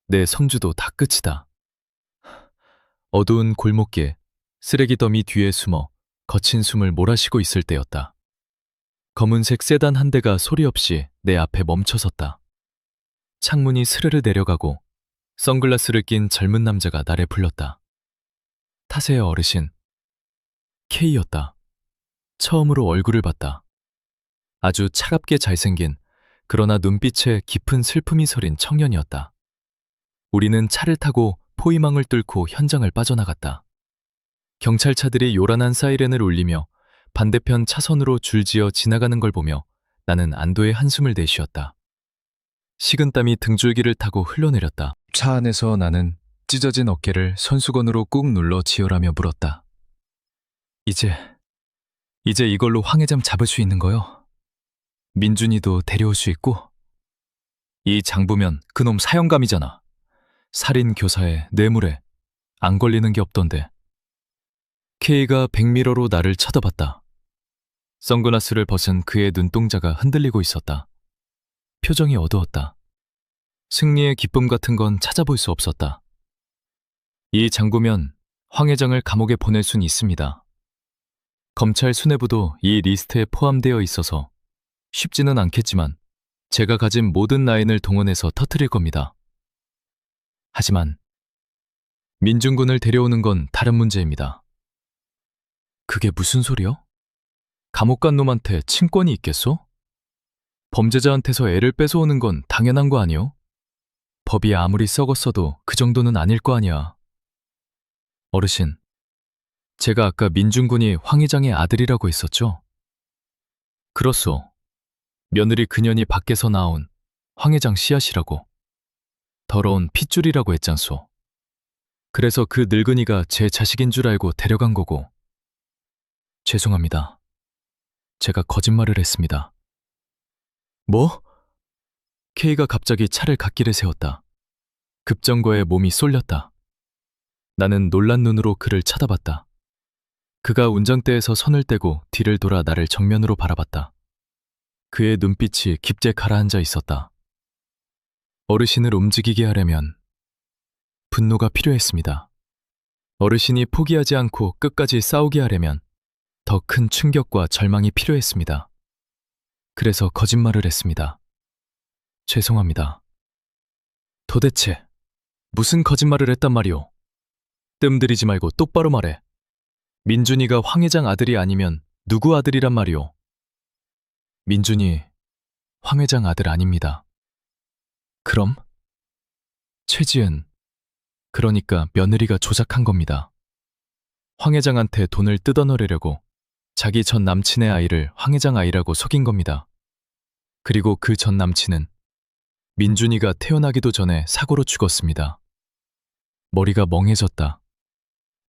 내 성주도 다 끝이다. 어두운 골목길, 쓰레기 더미 뒤에 숨어 거친 숨을 몰아쉬고 있을 때였다. 검은색 세단 한 대가 소리 없이 내 앞에 멈춰섰다. 창문이 스르르 내려가고 선글라스를 낀 젊은 남자가 나를 불렀다. 타세요, 어르신. K였다. 처음으로 얼굴을 봤다. 아주 차갑게 잘생긴 그러나 눈빛에 깊은 슬픔이 서린 청년이었다. 우리는 차를 타고 포위망을 뚫고 현장을 빠져나갔다. 경찰차들이 요란한 사이렌을 울리며 반대편 차선으로 줄지어 지나가는 걸 보며 나는 안도의 한숨을 내쉬었다. 식은땀이 등줄기를 타고 흘러내렸다. 차 안에서 나는 찢어진 어깨를 손수건으로 꾹 눌러 지어라며 물었다. 이제 이걸로 황 회장 잡을 수 있는 거요? 민준이도 데려올 수 있고? 이 장부면 그놈 사형감이잖아. 살인 교사에 뇌물에 안 걸리는 게 없던데. K가 백미러로 나를 쳐다봤다. 선글라스를 벗은 그의 눈동자가 흔들리고 있었다. 표정이 어두웠다. 승리의 기쁨 같은 건 찾아볼 수 없었다. 이 장부면 황 회장을 감옥에 보낼 순 있습니다. 검찰 수뇌부도 이 리스트에 포함되어 있어서 쉽지는 않겠지만 제가 가진 모든 라인을 동원해서 터뜨릴 겁니다. 하지만 민중군을 데려오는 건 다른 문제입니다. 그게 무슨 소리요? 감옥 간 놈한테 친권이 있겠소? 범죄자한테서 애를 뺏어오는 건 당연한 거 아니요? 법이 아무리 썩었어도 그 정도는 아닐 거 아니야. 어르신, 제가 아까 민중군이 황 회장의 아들이라고 했었죠? 그렇소. 며느리 그년이 밖에서 나온 황 회장 씨앗이라고. 더러운 핏줄이라고 했잖소. 그래서 그 늙은이가 제 자식인 줄 알고 데려간 거고. 죄송합니다. 제가 거짓말을 했습니다. 뭐? K가 갑자기 차를 갓길에 세웠다. 급정거에 몸이 쏠렸다. 나는 놀란 눈으로 그를 쳐다봤다. 그가 운전대에서 손을 떼고 뒤를 돌아 나를 정면으로 바라봤다. 그의 눈빛이 깊게 가라앉아 있었다. 어르신을 움직이게 하려면 분노가 필요했습니다. 어르신이 포기하지 않고 끝까지 싸우게 하려면 더 큰 충격과 절망이 필요했습니다. 그래서 거짓말을 했습니다. 죄송합니다. 도대체 무슨 거짓말을 했단 말이오? 뜸들이지 말고 똑바로 말해. 민준이가 황 회장 아들이 아니면 누구 아들이란 말이오? 민준이 황 회장 아들 아닙니다. 그럼? 최지은, 그러니까 며느리가 조작한 겁니다. 황 회장한테 돈을 뜯어넣으려고 자기 전 남친의 아이를 황 회장 아이라고 속인 겁니다. 그리고 그 전 남친은 민준이가 태어나기도 전에 사고로 죽었습니다. 머리가 멍해졌다.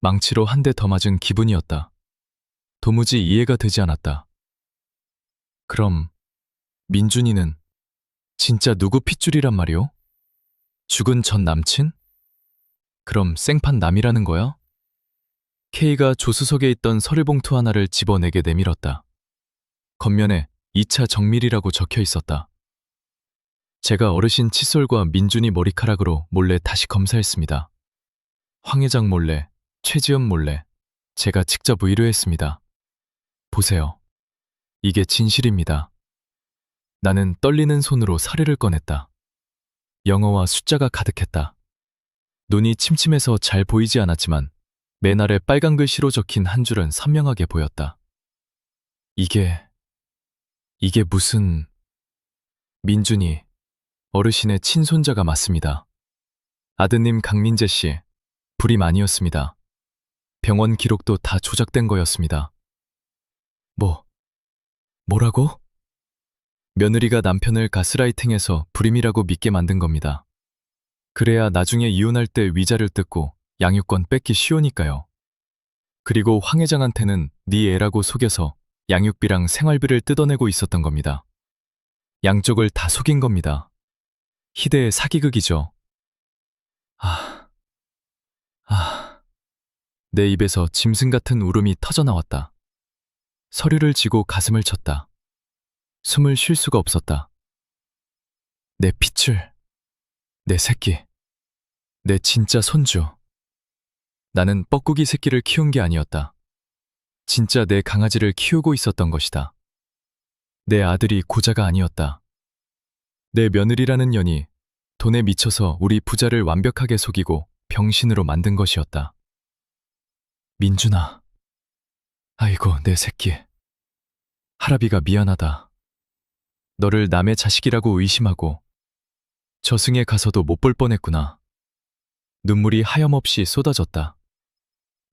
망치로 한 대 더 맞은 기분이었다. 도무지 이해가 되지 않았다. 그럼 민준이는 진짜 누구 핏줄이란 말이오? 죽은 전 남친? 그럼 생판 남이라는 거야? K가 조수석에 있던 서류봉투 하나를 집어내게 내밀었다. 겉면에 2차 정밀이라고 적혀 있었다. 제가 어르신 칫솔과 민준이 머리카락으로 몰래 다시 검사했습니다. 황 회장 몰래, 최지연 몰래, 제가 직접 의뢰했습니다. 보세요. 이게 진실입니다. 나는 떨리는 손으로 사례를 꺼냈다. 영어와 숫자가 가득했다. 눈이 침침해서 잘 보이지 않았지만 맨 아래 빨간 글씨로 적힌 한 줄은 선명하게 보였다. 이게 무슨... 민준이, 어르신의 친손자가 맞습니다. 아드님 강민재 씨, 불임 아니었습니다. 병원 기록도 다 조작된 거였습니다. 뭐라고? 며느리가 남편을 가스라이팅해서 불임이라고 믿게 만든 겁니다. 그래야 나중에 이혼할 때 위자료 뜯고 양육권 뺏기 쉬우니까요. 그리고 황 회장한테는 네 애라고 속여서 양육비랑 생활비를 뜯어내고 있었던 겁니다. 양쪽을 다 속인 겁니다. 희대의 사기극이죠. 내 입에서 짐승 같은 울음이 터져나왔다. 서류를 쥐고 가슴을 쳤다. 숨을 쉴 수가 없었다. 내 핏줄, 내 새끼, 내 진짜 손주. 나는 뻐꾸기 새끼를 키운 게 아니었다. 진짜 내 강아지를 키우고 있었던 것이다. 내 아들이 고자가 아니었다. 내 며느리라는 년이 돈에 미쳐서 우리 부자를 완벽하게 속이고 병신으로 만든 것이었다. 민준아. 아이고, 내 새끼. 할아비가 미안하다. 너를 남의 자식이라고 의심하고 저승에 가서도 못 볼 뻔했구나. 눈물이 하염없이 쏟아졌다.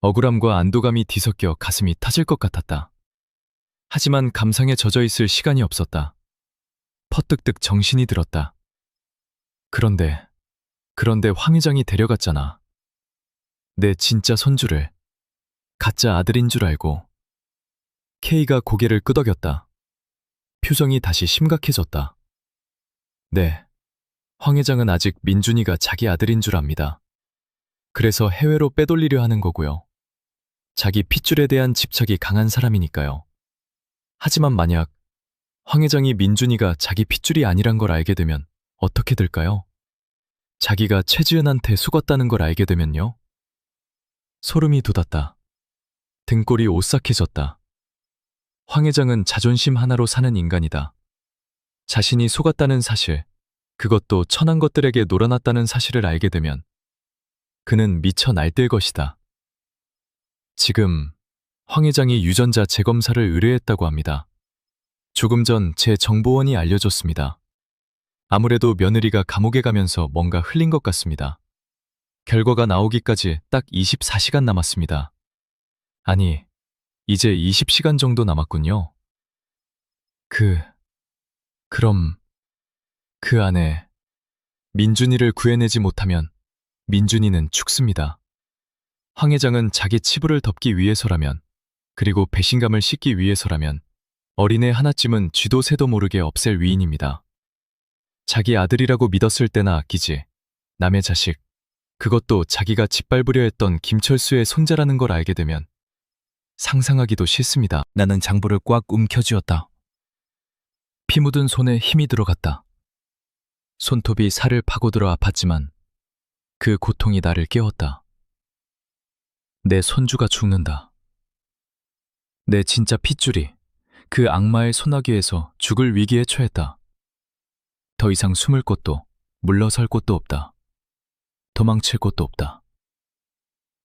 억울함과 안도감이 뒤섞여 가슴이 터질 것 같았다. 하지만 감상에 젖어 있을 시간이 없었다. 퍼뜩뜩 정신이 들었다. 그런데 황 회장이 데려갔잖아. 내 진짜 손주를 가짜 아들인 줄 알고. K가 고개를 끄덕였다. 표정이 다시 심각해졌다. 네, 황 회장은 아직 민준이가 자기 아들인 줄 압니다. 그래서 해외로 빼돌리려 하는 거고요. 자기 핏줄에 대한 집착이 강한 사람이니까요. 하지만 만약 황 회장이 민준이가 자기 핏줄이 아니란 걸 알게 되면 어떻게 될까요? 자기가 최지은한테 속았다는 걸 알게 되면요? 소름이 돋았다. 등골이 오싹해졌다. 황 회장은 자존심 하나로 사는 인간이다. 자신이 속았다는 사실, 그것도 천한 것들에게 놀아났다는 사실을 알게 되면 그는 미쳐 날뛸 것이다. 지금 황 회장이 유전자 재검사를 의뢰했다고 합니다. 조금 전 제 정보원이 알려줬습니다. 아무래도 며느리가 감옥에 가면서 뭔가 흘린 것 같습니다. 결과가 나오기까지 딱 24시간 남았습니다. 아니, 이제 20시간 정도 남았군요. 그럼 그 안에 민준이를 구해내지 못하면 민준이는 죽습니다. 황 회장은 자기 치부를 덮기 위해서라면, 그리고 배신감을 씻기 위해서라면 어린애 하나쯤은 쥐도 새도 모르게 없앨 위인입니다. 자기 아들이라고 믿었을 때나 아끼지. 남의 자식, 그것도 자기가 짓밟으려 했던 김철수의 손자라는 걸 알게 되면 상상하기도 싫습니다. 나는 장부를 꽉 움켜쥐었다. 피 묻은 손에 힘이 들어갔다. 손톱이 살을 파고들어 아팠지만 그 고통이 나를 깨웠다. 내 손주가 죽는다. 내 진짜 핏줄이 그 악마의 소나기에서 죽을 위기에 처했다. 더 이상 숨을 곳도 물러설 곳도 없다. 도망칠 곳도 없다.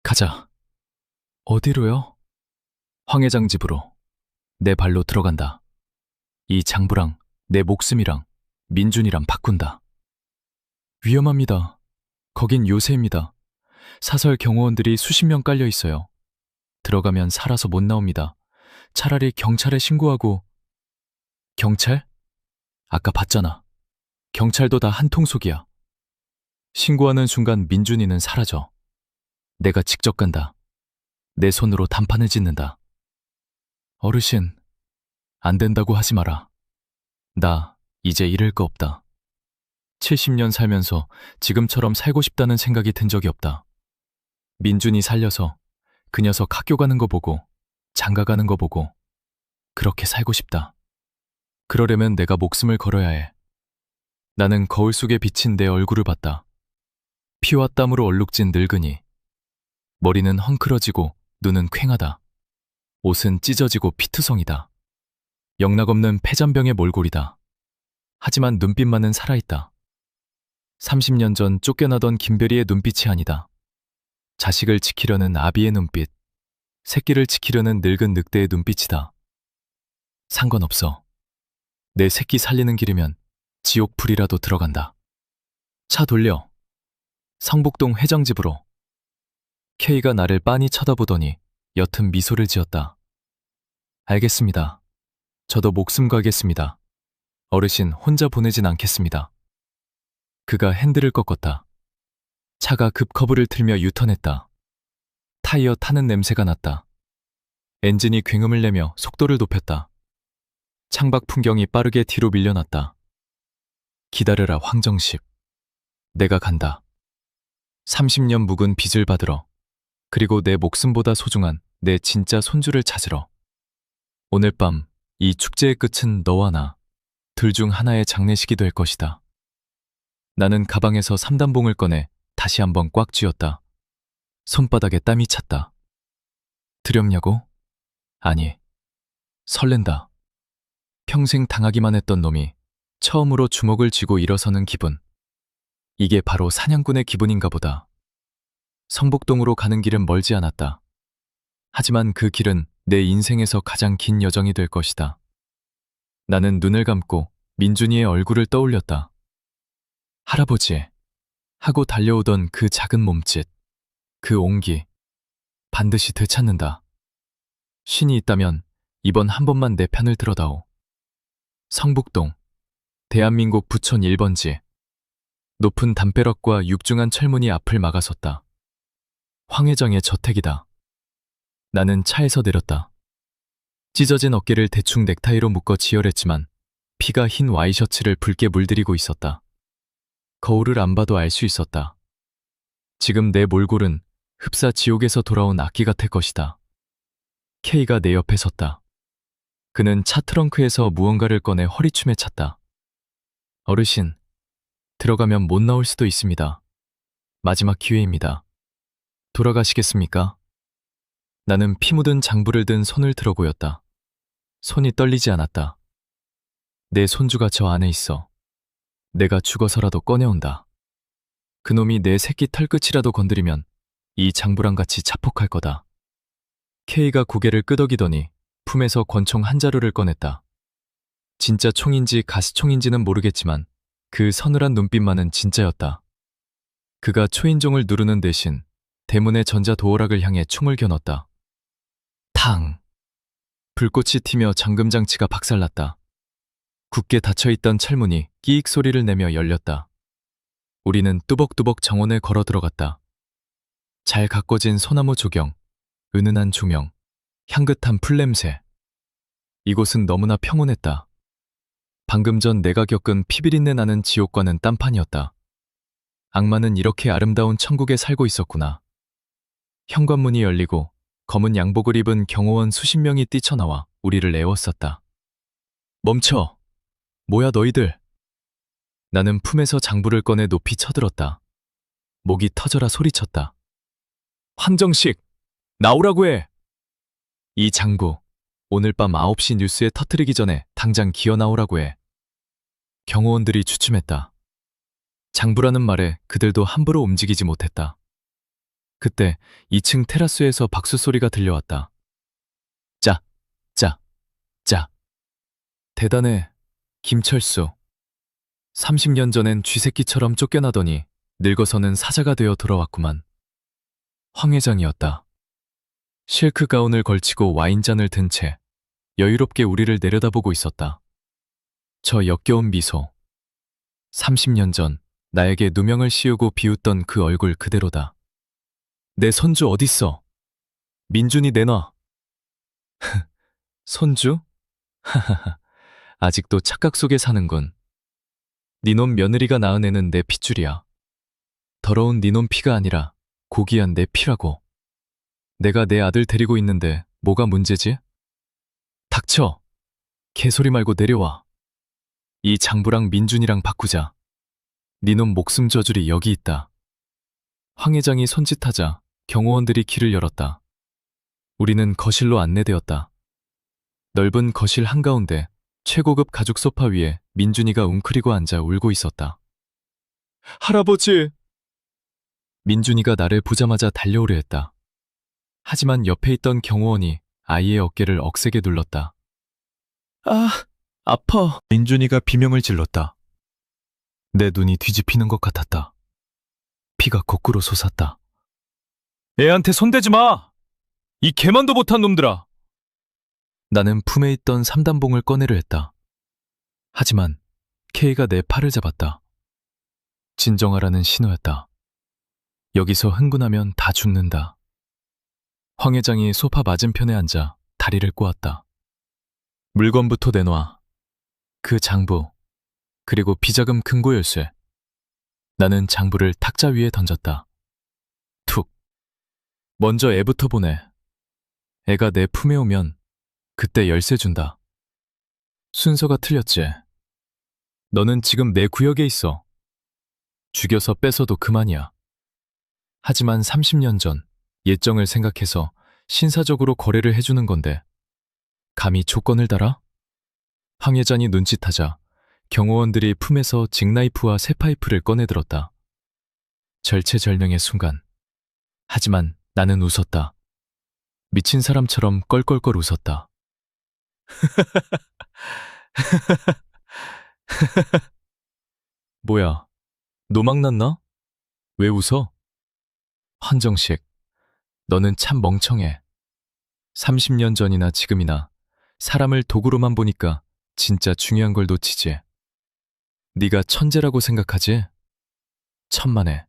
가자. 어디로요? 황 회장 집으로 내 발로 들어간다. 이 장부랑 내 목숨이랑 민준이랑 바꾼다. 위험합니다. 거긴 요새입니다. 사설 경호원들이 수십 명 깔려 있어요. 들어가면 살아서 못 나옵니다. 차라리 경찰에 신고하고. 경찰? 아까 봤잖아. 경찰도 다 한통속이야. 신고하는 순간 민준이는 사라져. 내가 직접 간다. 내 손으로 단판을 짓는다. 어르신, 안 된다고 하지 마라. 나 이제 잃을 거 없다. 70년 살면서 지금처럼 살고 싶다는 생각이 든 적이 없다. 민준이 살려서 그 녀석 학교 가는 거 보고 장가 가는 거 보고 그렇게 살고 싶다. 그러려면 내가 목숨을 걸어야 해. 나는 거울 속에 비친 내 얼굴을 봤다. 피와 땀으로 얼룩진 늙은이. 머리는 헝클어지고 눈은 퀭하다. 옷은 찢어지고 피투성이다. 영락없는 폐잔병의 몰골이다. 하지만 눈빛만은 살아있다. 30년 전 쫓겨나던 김별이의 눈빛이 아니다. 자식을 지키려는 아비의 눈빛, 새끼를 지키려는 늙은 늑대의 눈빛이다. 상관없어. 내 새끼 살리는 길이면 지옥 불이라도 들어간다. 차 돌려. 성북동 회장집으로. K가 나를 빤히 쳐다보더니 옅은 미소를 지었다. 알겠습니다. 저도 목숨 걸겠습니다. 어르신 혼자 보내진 않겠습니다. 그가 핸들을 꺾었다. 차가 급커브를 틀며 유턴했다. 타이어 타는 냄새가 났다. 엔진이 굉음을 내며 속도를 높였다. 창밖 풍경이 빠르게 뒤로 밀려났다. 기다려라 황정식. 내가 간다. 30년 묵은 빚을 받으러. 그리고 내 목숨보다 소중한 내 진짜 손주를 찾으러. 오늘 밤 이 축제의 끝은 너와 나, 둘 중 하나의 장례식이 될 것이다. 나는 가방에서 3단봉을 꺼내 다시 한번 꽉 쥐었다. 손바닥에 땀이 찼다. 두렵냐고? 아니, 설렌다. 평생 당하기만 했던 놈이 처음으로 주먹을 쥐고 일어서는 기분. 이게 바로 사냥꾼의 기분인가 보다. 성북동으로 가는 길은 멀지 않았다. 하지만 그 길은 내 인생에서 가장 긴 여정이 될 것이다. 나는 눈을 감고 민준이의 얼굴을 떠올렸다. 할아버지 하고 달려오던 그 작은 몸짓, 그 온기, 반드시 되찾는다. 신이 있다면 이번 한 번만 내 편을 들어다오. 성북동, 대한민국 부촌 1번지. 높은 담벼락과 육중한 철문이 앞을 막아섰다. 황 회장의 저택이다. 나는 차에서 내렸다. 찢어진 어깨를 대충 넥타이로 묶어 지혈했지만 피가 흰 와이셔츠를 붉게 물들이고 있었다. 거울을 안 봐도 알 수 있었다. 지금 내 몰골은 흡사 지옥에서 돌아온 악기 같을 것이다. K가 내 옆에 섰다. 그는 차 트렁크에서 무언가를 꺼내 허리춤에 찼다. 어르신, 들어가면 못 나올 수도 있습니다. 마지막 기회입니다. 돌아가시겠습니까? 나는 피 묻은 장부를 든 손을 들어 보였다. 손이 떨리지 않았다. 내 손주가 저 안에 있어. 내가 죽어서라도 꺼내온다. 그놈이 내 새끼 털끝이라도 건드리면 이 장부랑 같이 자폭할 거다. K가 고개를 끄덕이더니 품에서 권총 한 자루를 꺼냈다. 진짜 총인지 가스총인지는 모르겠지만 그 서늘한 눈빛만은 진짜였다. 그가 초인종을 누르는 대신 대문의 전자도어락을 향해 총을 겨눴다. 탕! 불꽃이 튀며 잠금장치가 박살났다. 굳게 닫혀있던 철문이 끼익 소리를 내며 열렸다. 우리는 뚜벅뚜벅 정원에 걸어 들어갔다. 잘 가꿔진 소나무 조경, 은은한 조명, 향긋한 풀냄새. 이곳은 너무나 평온했다. 방금 전 내가 겪은 피비린내 나는 지옥과는 딴판이었다. 악마는 이렇게 아름다운 천국에 살고 있었구나. 현관문이 열리고 검은 양복을 입은 경호원 수십 명이 뛰쳐나와 우리를 애웠었다. 멈춰! 뭐야 너희들! 나는 품에서 장부를 꺼내 높이 쳐들었다. 목이 터져라 소리쳤다. 황정식! 나오라고 해! 이 장부, 오늘 밤 9시 뉴스에 터뜨리기 전에 당장 기어 나오라고 해. 경호원들이 주춤했다. 장부라는 말에 그들도 함부로 움직이지 못했다. 그때 2층 테라스에서 박수 소리가 들려왔다. 자, 대단해, 김철수. 30년 전엔 쥐새끼처럼 쫓겨나더니 늙어서는 사자가 되어 돌아왔구만. 황 회장이었다. 실크 가운을 걸치고 와인잔을 든 채 여유롭게 우리를 내려다보고 있었다. 저 역겨운 미소. 30년 전 나에게 누명을 씌우고 비웃던 그 얼굴 그대로다. 내 손주 어딨어? 민준이 내놔. 손주? 하하하. 아직도 착각 속에 사는군. 니놈 며느리가 낳은 애는 내 핏줄이야. 더러운 니놈 피가 아니라 고귀한 내 피라고. 내가 내 아들 데리고 있는데 뭐가 문제지? 닥쳐. 개소리 말고 내려와. 이 장부랑 민준이랑 바꾸자. 니놈 목숨 저줄이 여기 있다. 황 회장이 손짓하자 경호원들이 길을 열었다. 우리는 거실로 안내되었다. 넓은 거실 한가운데 최고급 가죽 소파 위에 민준이가 웅크리고 앉아 울고 있었다. 할아버지! 민준이가 나를 보자마자 달려오려 했다. 하지만 옆에 있던 경호원이 아이의 어깨를 억세게 눌렀다. 아, 아파. 민준이가 비명을 질렀다. 내 눈이 뒤집히는 것 같았다. 피가 거꾸로 솟았다. 애한테 손대지 마! 이 개만도 못한 놈들아! 나는 품에 있던 삼단봉을 꺼내려 했다. 하지만 K가 내 팔을 잡았다. 진정하라는 신호였다. 여기서 흥분하면 다 죽는다. 황 회장이 소파 맞은편에 앉아 다리를 꼬았다. 물건부터 내놔. 그 장부, 그리고 비자금 금고 열쇠. 나는 장부를 탁자 위에 던졌다. 툭. 먼저 애부터 보내. 애가 내 품에 오면 그때 열쇠 준다. 순서가 틀렸지. 너는 지금 내 구역에 있어. 죽여서 뺏어도 그만이야. 하지만 30년 전 예정을 생각해서 신사적으로 거래를 해주는 건데 감히 조건을 달아? 황 회장이 눈짓하자 경호원들이 품에서 직나이프와 새파이프를 꺼내들었다. 절체절명의 순간. 하지만 나는 웃었다. 미친 사람처럼 껄껄껄 웃었다. 뭐야, 노망났나? 왜 웃어? 한정식, 너는 참 멍청해. 30년 전이나 지금이나 사람을 도구로만 보니까 진짜 중요한 걸 놓치지. 네가 천재라고 생각하지? 천만에.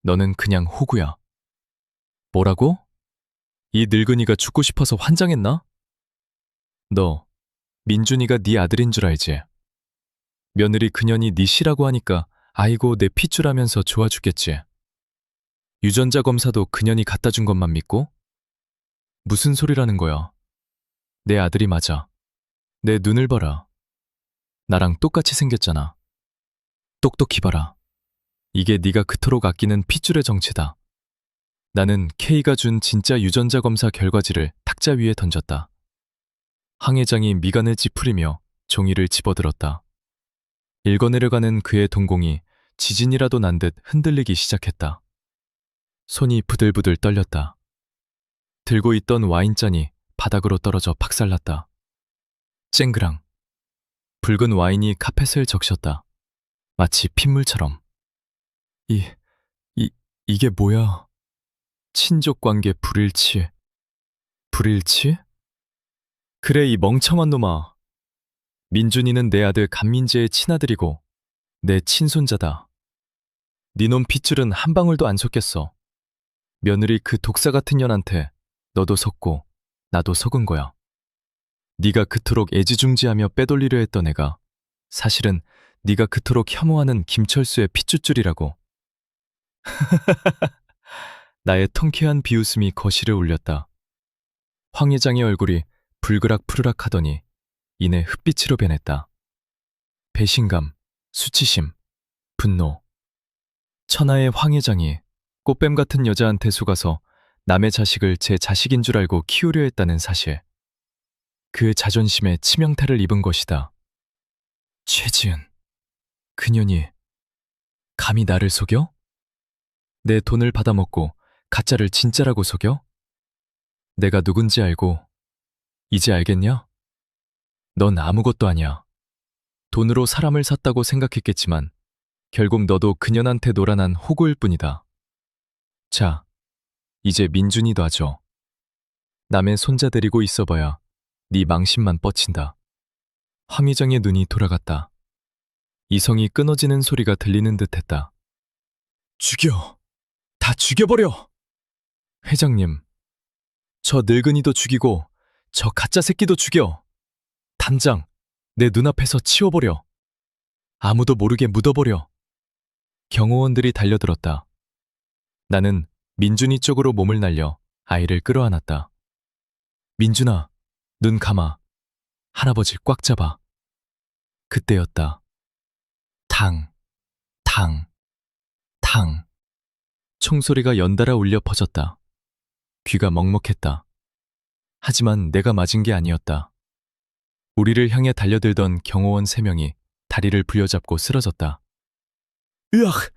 너는 그냥 호구야. 뭐라고? 이 늙은이가 죽고 싶어서 환장했나? 너, 민준이가 네 아들인 줄 알지? 며느리 그년이 네 시라고 하니까 아이고 내 핏줄 하면서 좋아 죽겠지. 유전자 검사도 그년이 갖다 준 것만 믿고? 무슨 소리라는 거야? 내 아들이 맞아. 내 눈을 봐라. 나랑 똑같이 생겼잖아. 똑똑히 봐라. 이게 네가 그토록 아끼는 핏줄의 정체다. 나는 K가 준 진짜 유전자 검사 결과지를 탁자 위에 던졌다. 황 회장이 미간을 찌푸리며 종이를 집어들었다. 읽어내려가는 그의 동공이 지진이라도 난 듯 흔들리기 시작했다. 손이 부들부들 떨렸다. 들고 있던 와인잔이 바닥으로 떨어져 박살났다. 쨍그랑. 붉은 와인이 카펫을 적셨다. 마치 핏물처럼. 이게 뭐야? 친족관계 불일치. 불일치? 그래, 이 멍청한 놈아. 민준이는 내 아들 간민재의 친아들이고 내 친손자다. 니놈 핏줄은 한 방울도 안 섞였어. 며느리 그 독사 같은 년한테 너도 섞고 나도 속은 거야. 네가 그토록 애지중지하며 빼돌리려 했던 애가 사실은 네가 그토록 혐오하는 김철수의 핏줄줄이라고. 나의 통쾌한 비웃음이 거실을 울렸다. 황 회장의 얼굴이 불그락푸르락 하더니 이내 흑빛으로 변했다. 배신감, 수치심, 분노. 천하의 황 회장이 꽃뱀 같은 여자한테 속아서 남의 자식을 제 자식인 줄 알고 키우려 했다는 사실. 그 자존심에 치명타를 입은 것이다. 최지은, 그년이 감히 나를 속여? 내 돈을 받아먹고 가짜를 진짜라고 속여? 내가 누군지 알고 이제 알겠냐? 넌 아무것도 아니야. 돈으로 사람을 샀다고 생각했겠지만 결국 너도 그년한테 놀아난 호구일 뿐이다. 자, 이제 민준이 놔줘. 남의 손자 데리고 있어봐야 네 망신만 뻗친다. 황 회장의 눈이 돌아갔다. 이성이 끊어지는 소리가 들리는 듯했다. 죽여! 다 죽여버려! 회장님, 저 늙은이도 죽이고 저 가짜 새끼도 죽여! 당장 내 눈앞에서 치워버려! 아무도 모르게 묻어버려! 경호원들이 달려들었다. 나는 민준이 쪽으로 몸을 날려 아이를 끌어안았다. 민준아, 눈 감아. 할아버지 꽉 잡아. 그때였다. 탕, 탕, 탕. 총소리가 연달아 울려 퍼졌다. 귀가 먹먹했다. 하지만 내가 맞은 게 아니었다. 우리를 향해 달려들던 경호원 3명이 다리를 부여잡고 쓰러졌다. 으악!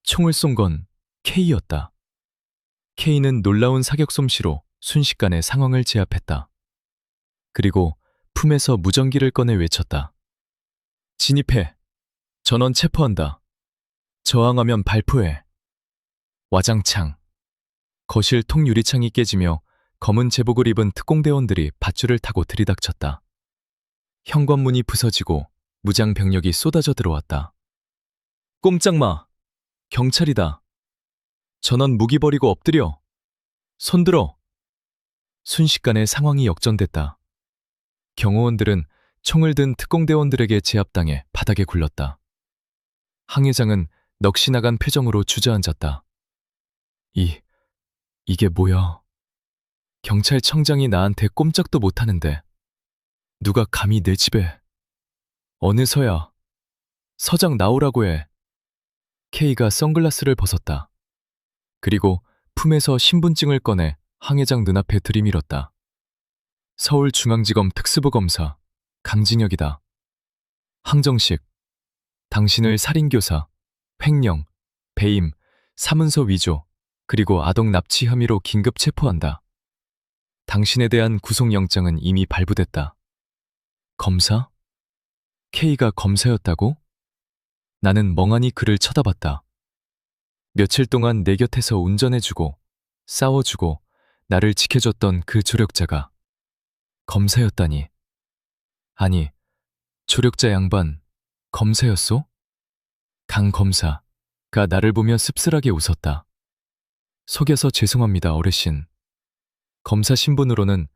총을 쏜 건 K였다. K는 놀라운 사격 솜씨로 순식간에 상황을 제압했다. 그리고 품에서 무전기를 꺼내 외쳤다. 진입해. 전원 체포한다. 저항하면 발포해. 와장창. 거실 통유리창이 깨지며 검은 제복을 입은 특공대원들이 밧줄을 타고 들이닥쳤다. 현관문이 부서지고 무장 병력이 쏟아져 들어왔다. 꼼짝 마. 경찰이다. 전원 무기 버리고 엎드려. 손들어. 순식간에 상황이 역전됐다. 경호원들은 총을 든 특공대원들에게 제압당해 바닥에 굴렀다. 황 회장은 넋이 나간 표정으로 주저앉았다. 이게 뭐야? 경찰청장이 나한테 꼼짝도 못하는데 누가 감히 내 집에... 어느서야 서장 나오라고 해. K가 선글라스를 벗었다. 그리고 품에서 신분증을 꺼내 황 회장 눈앞에 들이밀었다. 서울중앙지검 특수부 검사 강진혁이다. 황정식, 당신을 살인교사, 횡령, 배임, 사문서 위조, 그리고 아동 납치 혐의로 긴급 체포한다. 당신에 대한 구속영장은 이미 발부됐다. 검사? K가 검사였다고? 나는 멍하니 그를 쳐다봤다. 며칠 동안 내 곁에서 운전해주고 싸워주고 나를 지켜줬던 그 조력자가 검사였다니. 아니, 조력자 양반 검사였소? 강 검사가 나를 보며 씁쓸하게 웃었다. 속여서 죄송합니다, 어르신. 검사 신분으로는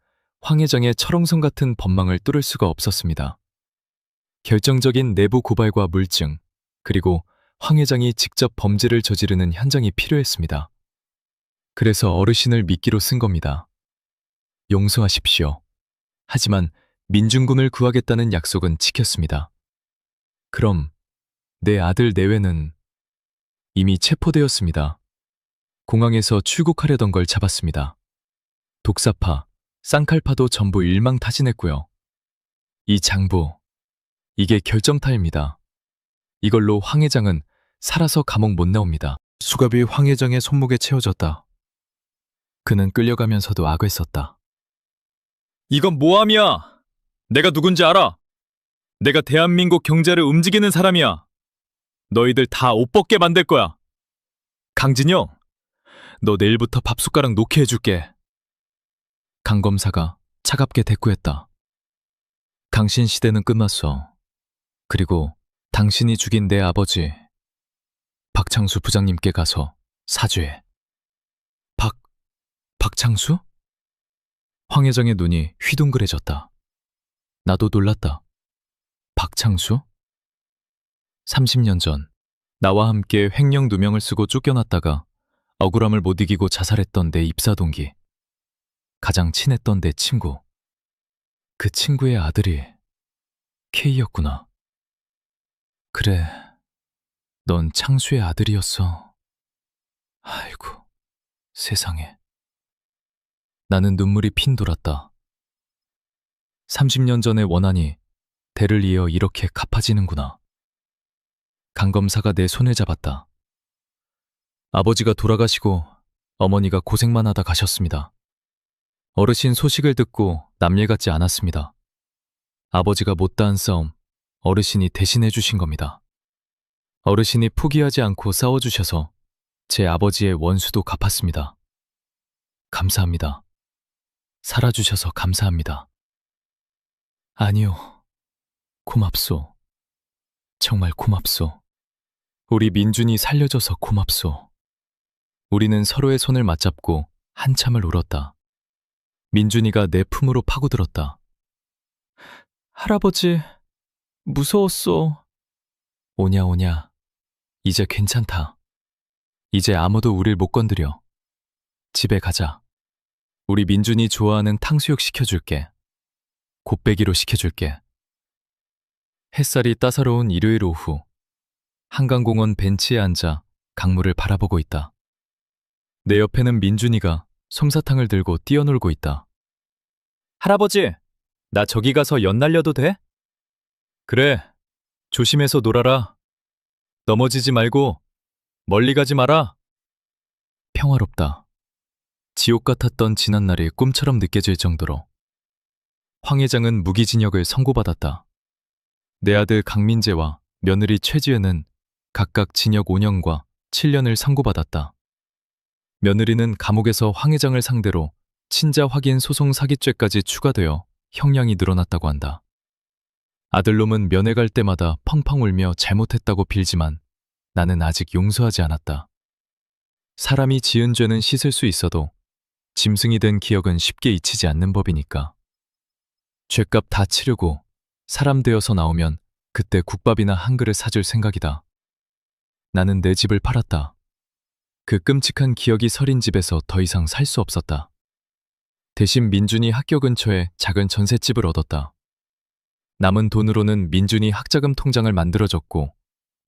황 회장의 철옹성 같은 법망을 뚫을 수가 없었습니다. 결정적인 내부 고발과 물증, 그리고 황 회장이 직접 범죄를 저지르는 현장이 필요했습니다. 그래서 어르신을 미끼로 쓴 겁니다. 용서하십시오. 하지만 민준군을 구하겠다는 약속은 지켰습니다. 그럼 내 아들 내외는 이미 체포되었습니다. 공항에서 출국하려던 걸 잡았습니다. 독사파, 쌍칼파도 전부 일망타진했고요. 이 장부, 이게 결정타입니다. 이걸로 황 회장은 살아서 감옥 못 나옵니다. 수갑이 황 회장의 손목에 채워졌다. 그는 끌려가면서도 악을 썼다. 이건 모함이야. 내가 누군지 알아. 내가 대한민국 경제를 움직이는 사람이야. 너희들 다 옷 벗게 만들 거야. 강진영, 너 내일부터 밥숟가락 놓게 해줄게. 강 검사가 차갑게 대꾸했다. 당신 시대는 끝났어. 그리고 당신이 죽인 내 아버지 박창수 부장님께 가서 사죄해. 박창수? 황 회장의 눈이 휘둥그레졌다. 나도 놀랐다. 박창수? 30년 전 나와 함께 횡령 누명을 쓰고 쫓겨났다가 억울함을 못 이기고 자살했던 내 입사 동기. 가장 친했던 내 친구. 그 친구의 아들이 K였구나. 그래, 넌 창수의 아들이었어. 아이고, 세상에. 나는 눈물이 핀 돌았다. 30년 전의 원한이 대를 이어 이렇게 갚아지는구나. 강 검사가 내 손을 잡았다. 아버지가 돌아가시고 어머니가 고생만 하다 가셨습니다. 어르신 소식을 듣고 남일 같지 않았습니다. 아버지가 못다한 싸움 어르신이 대신해 주신 겁니다. 어르신이 포기하지 않고 싸워주셔서 제 아버지의 원수도 갚았습니다. 감사합니다. 살아주셔서 감사합니다. 아니요. 고맙소. 정말 고맙소. 우리 민준이 살려줘서 고맙소. 우리는 서로의 손을 맞잡고 한참을 울었다. 민준이가 내 품으로 파고들었다. 할아버지, 무서웠소. 오냐 오냐. 이제 괜찮다. 이제 아무도 우릴 못 건드려. 집에 가자. 우리 민준이 좋아하는 탕수육 시켜줄게. 곱빼기로 시켜줄게. 햇살이 따사로운 일요일 오후, 한강공원 벤치에 앉아 강물을 바라보고 있다. 내 옆에는 민준이가 솜사탕을 들고 뛰어놀고 있다. 할아버지, 나 저기 가서 연 날려도 돼? 그래, 조심해서 놀아라. 넘어지지 말고 멀리 가지 마라. 평화롭다. 지옥 같았던 지난날이 꿈처럼 느껴질 정도로. 황 회장은 무기징역을 선고받았다. 내 아들 강민재와 며느리 최지은은 각각 징역 5년과 7년을 선고받았다. 며느리는 감옥에서 황 회장을 상대로 친자 확인 소송 사기죄까지 추가되어 형량이 늘어났다고 한다. 아들놈은 면회 갈 때마다 펑펑 울며 잘못했다고 빌지만 나는 아직 용서하지 않았다. 사람이 지은 죄는 씻을 수 있어도 짐승이 된 기억은 쉽게 잊히지 않는 법이니까. 죄값 다 치르고 사람 되어서 나오면 그때 국밥이나 한 그릇 사줄 생각이다. 나는 내 집을 팔았다. 그 끔찍한 기억이 서린 집에서 더 이상 살 수 없었다. 대신 민준이 학교 근처에 작은 전셋집을 얻었다. 남은 돈으로는 민준이 학자금 통장을 만들어줬고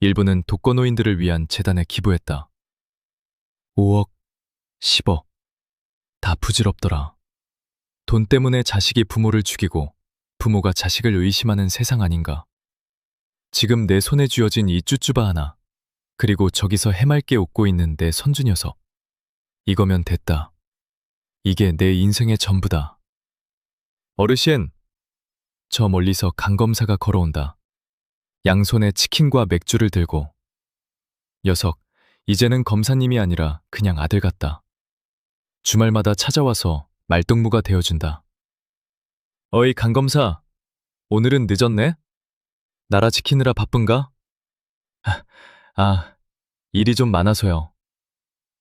일부는 독거노인들을 위한 재단에 기부했다. 5억, 10억. 다 부질없더라. 돈 때문에 자식이 부모를 죽이고 부모가 자식을 의심하는 세상 아닌가. 지금 내 손에 쥐어진 이 쭈쭈바 하나, 그리고 저기서 해맑게 웃고 있는 내 손주 녀석. 이거면 됐다. 이게 내 인생의 전부다. 어르신! 저 멀리서 강 검사가 걸어온다. 양손에 치킨과 맥주를 들고. 녀석, 이제는 검사님이 아니라 그냥 아들 같다. 주말마다 찾아와서 말동무가 되어준다. 어이 강 검사, 오늘은 늦었네? 나라 지키느라 바쁜가? 일이 좀 많아서요.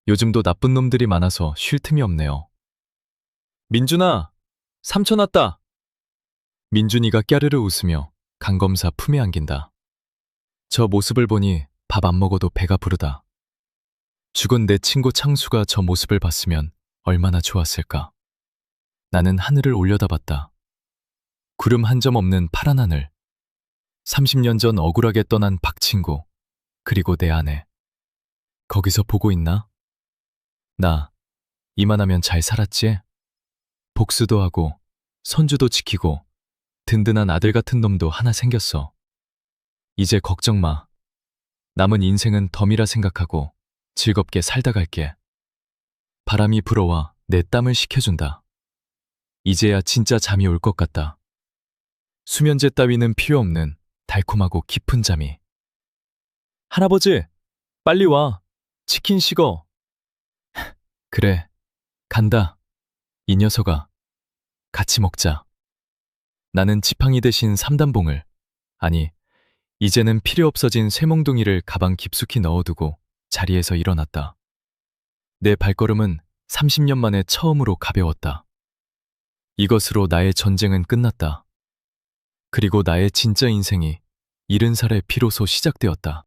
요즘도 나쁜 놈들이 많아서 쉴 틈이 없네요. 민준아, 삼촌 왔다. 민준이가 깨르르 웃으며 강 검사 품에 안긴다. 저 모습을 보니 밥 안 먹어도 배가 부르다. 죽은 내 친구 창수가 저 모습을 봤으면 얼마나 좋았을까. 나는 하늘을 올려다봤다. 구름 한 점 없는 파란 하늘. 30년 전 억울하게 떠난 박친구, 그리고 내 아내. 거기서 보고 있나? 나 이만하면 잘 살았지? 복수도 하고 손주도 지키고 든든한 아들 같은 놈도 하나 생겼어. 이제 걱정 마. 남은 인생은 덤이라 생각하고 즐겁게 살다 갈게. 바람이 불어와 내 땀을 식혀준다. 이제야 진짜 잠이 올 것 같다. 수면제 따위는 필요 없는 달콤하고 깊은 잠이. 할아버지, 빨리 와. 치킨 식어. 그래, 간다. 이 녀석아, 같이 먹자. 나는 지팡이 대신 삼단봉을, 아니, 이제는 필요 없어진 쇠몽둥이를 가방 깊숙이 넣어두고 자리에서 일어났다. 내 발걸음은 30년 만에 처음으로 가벼웠다. 이것으로 나의 전쟁은 끝났다. 그리고 나의 진짜 인생이 70살에 비로소 시작되었다.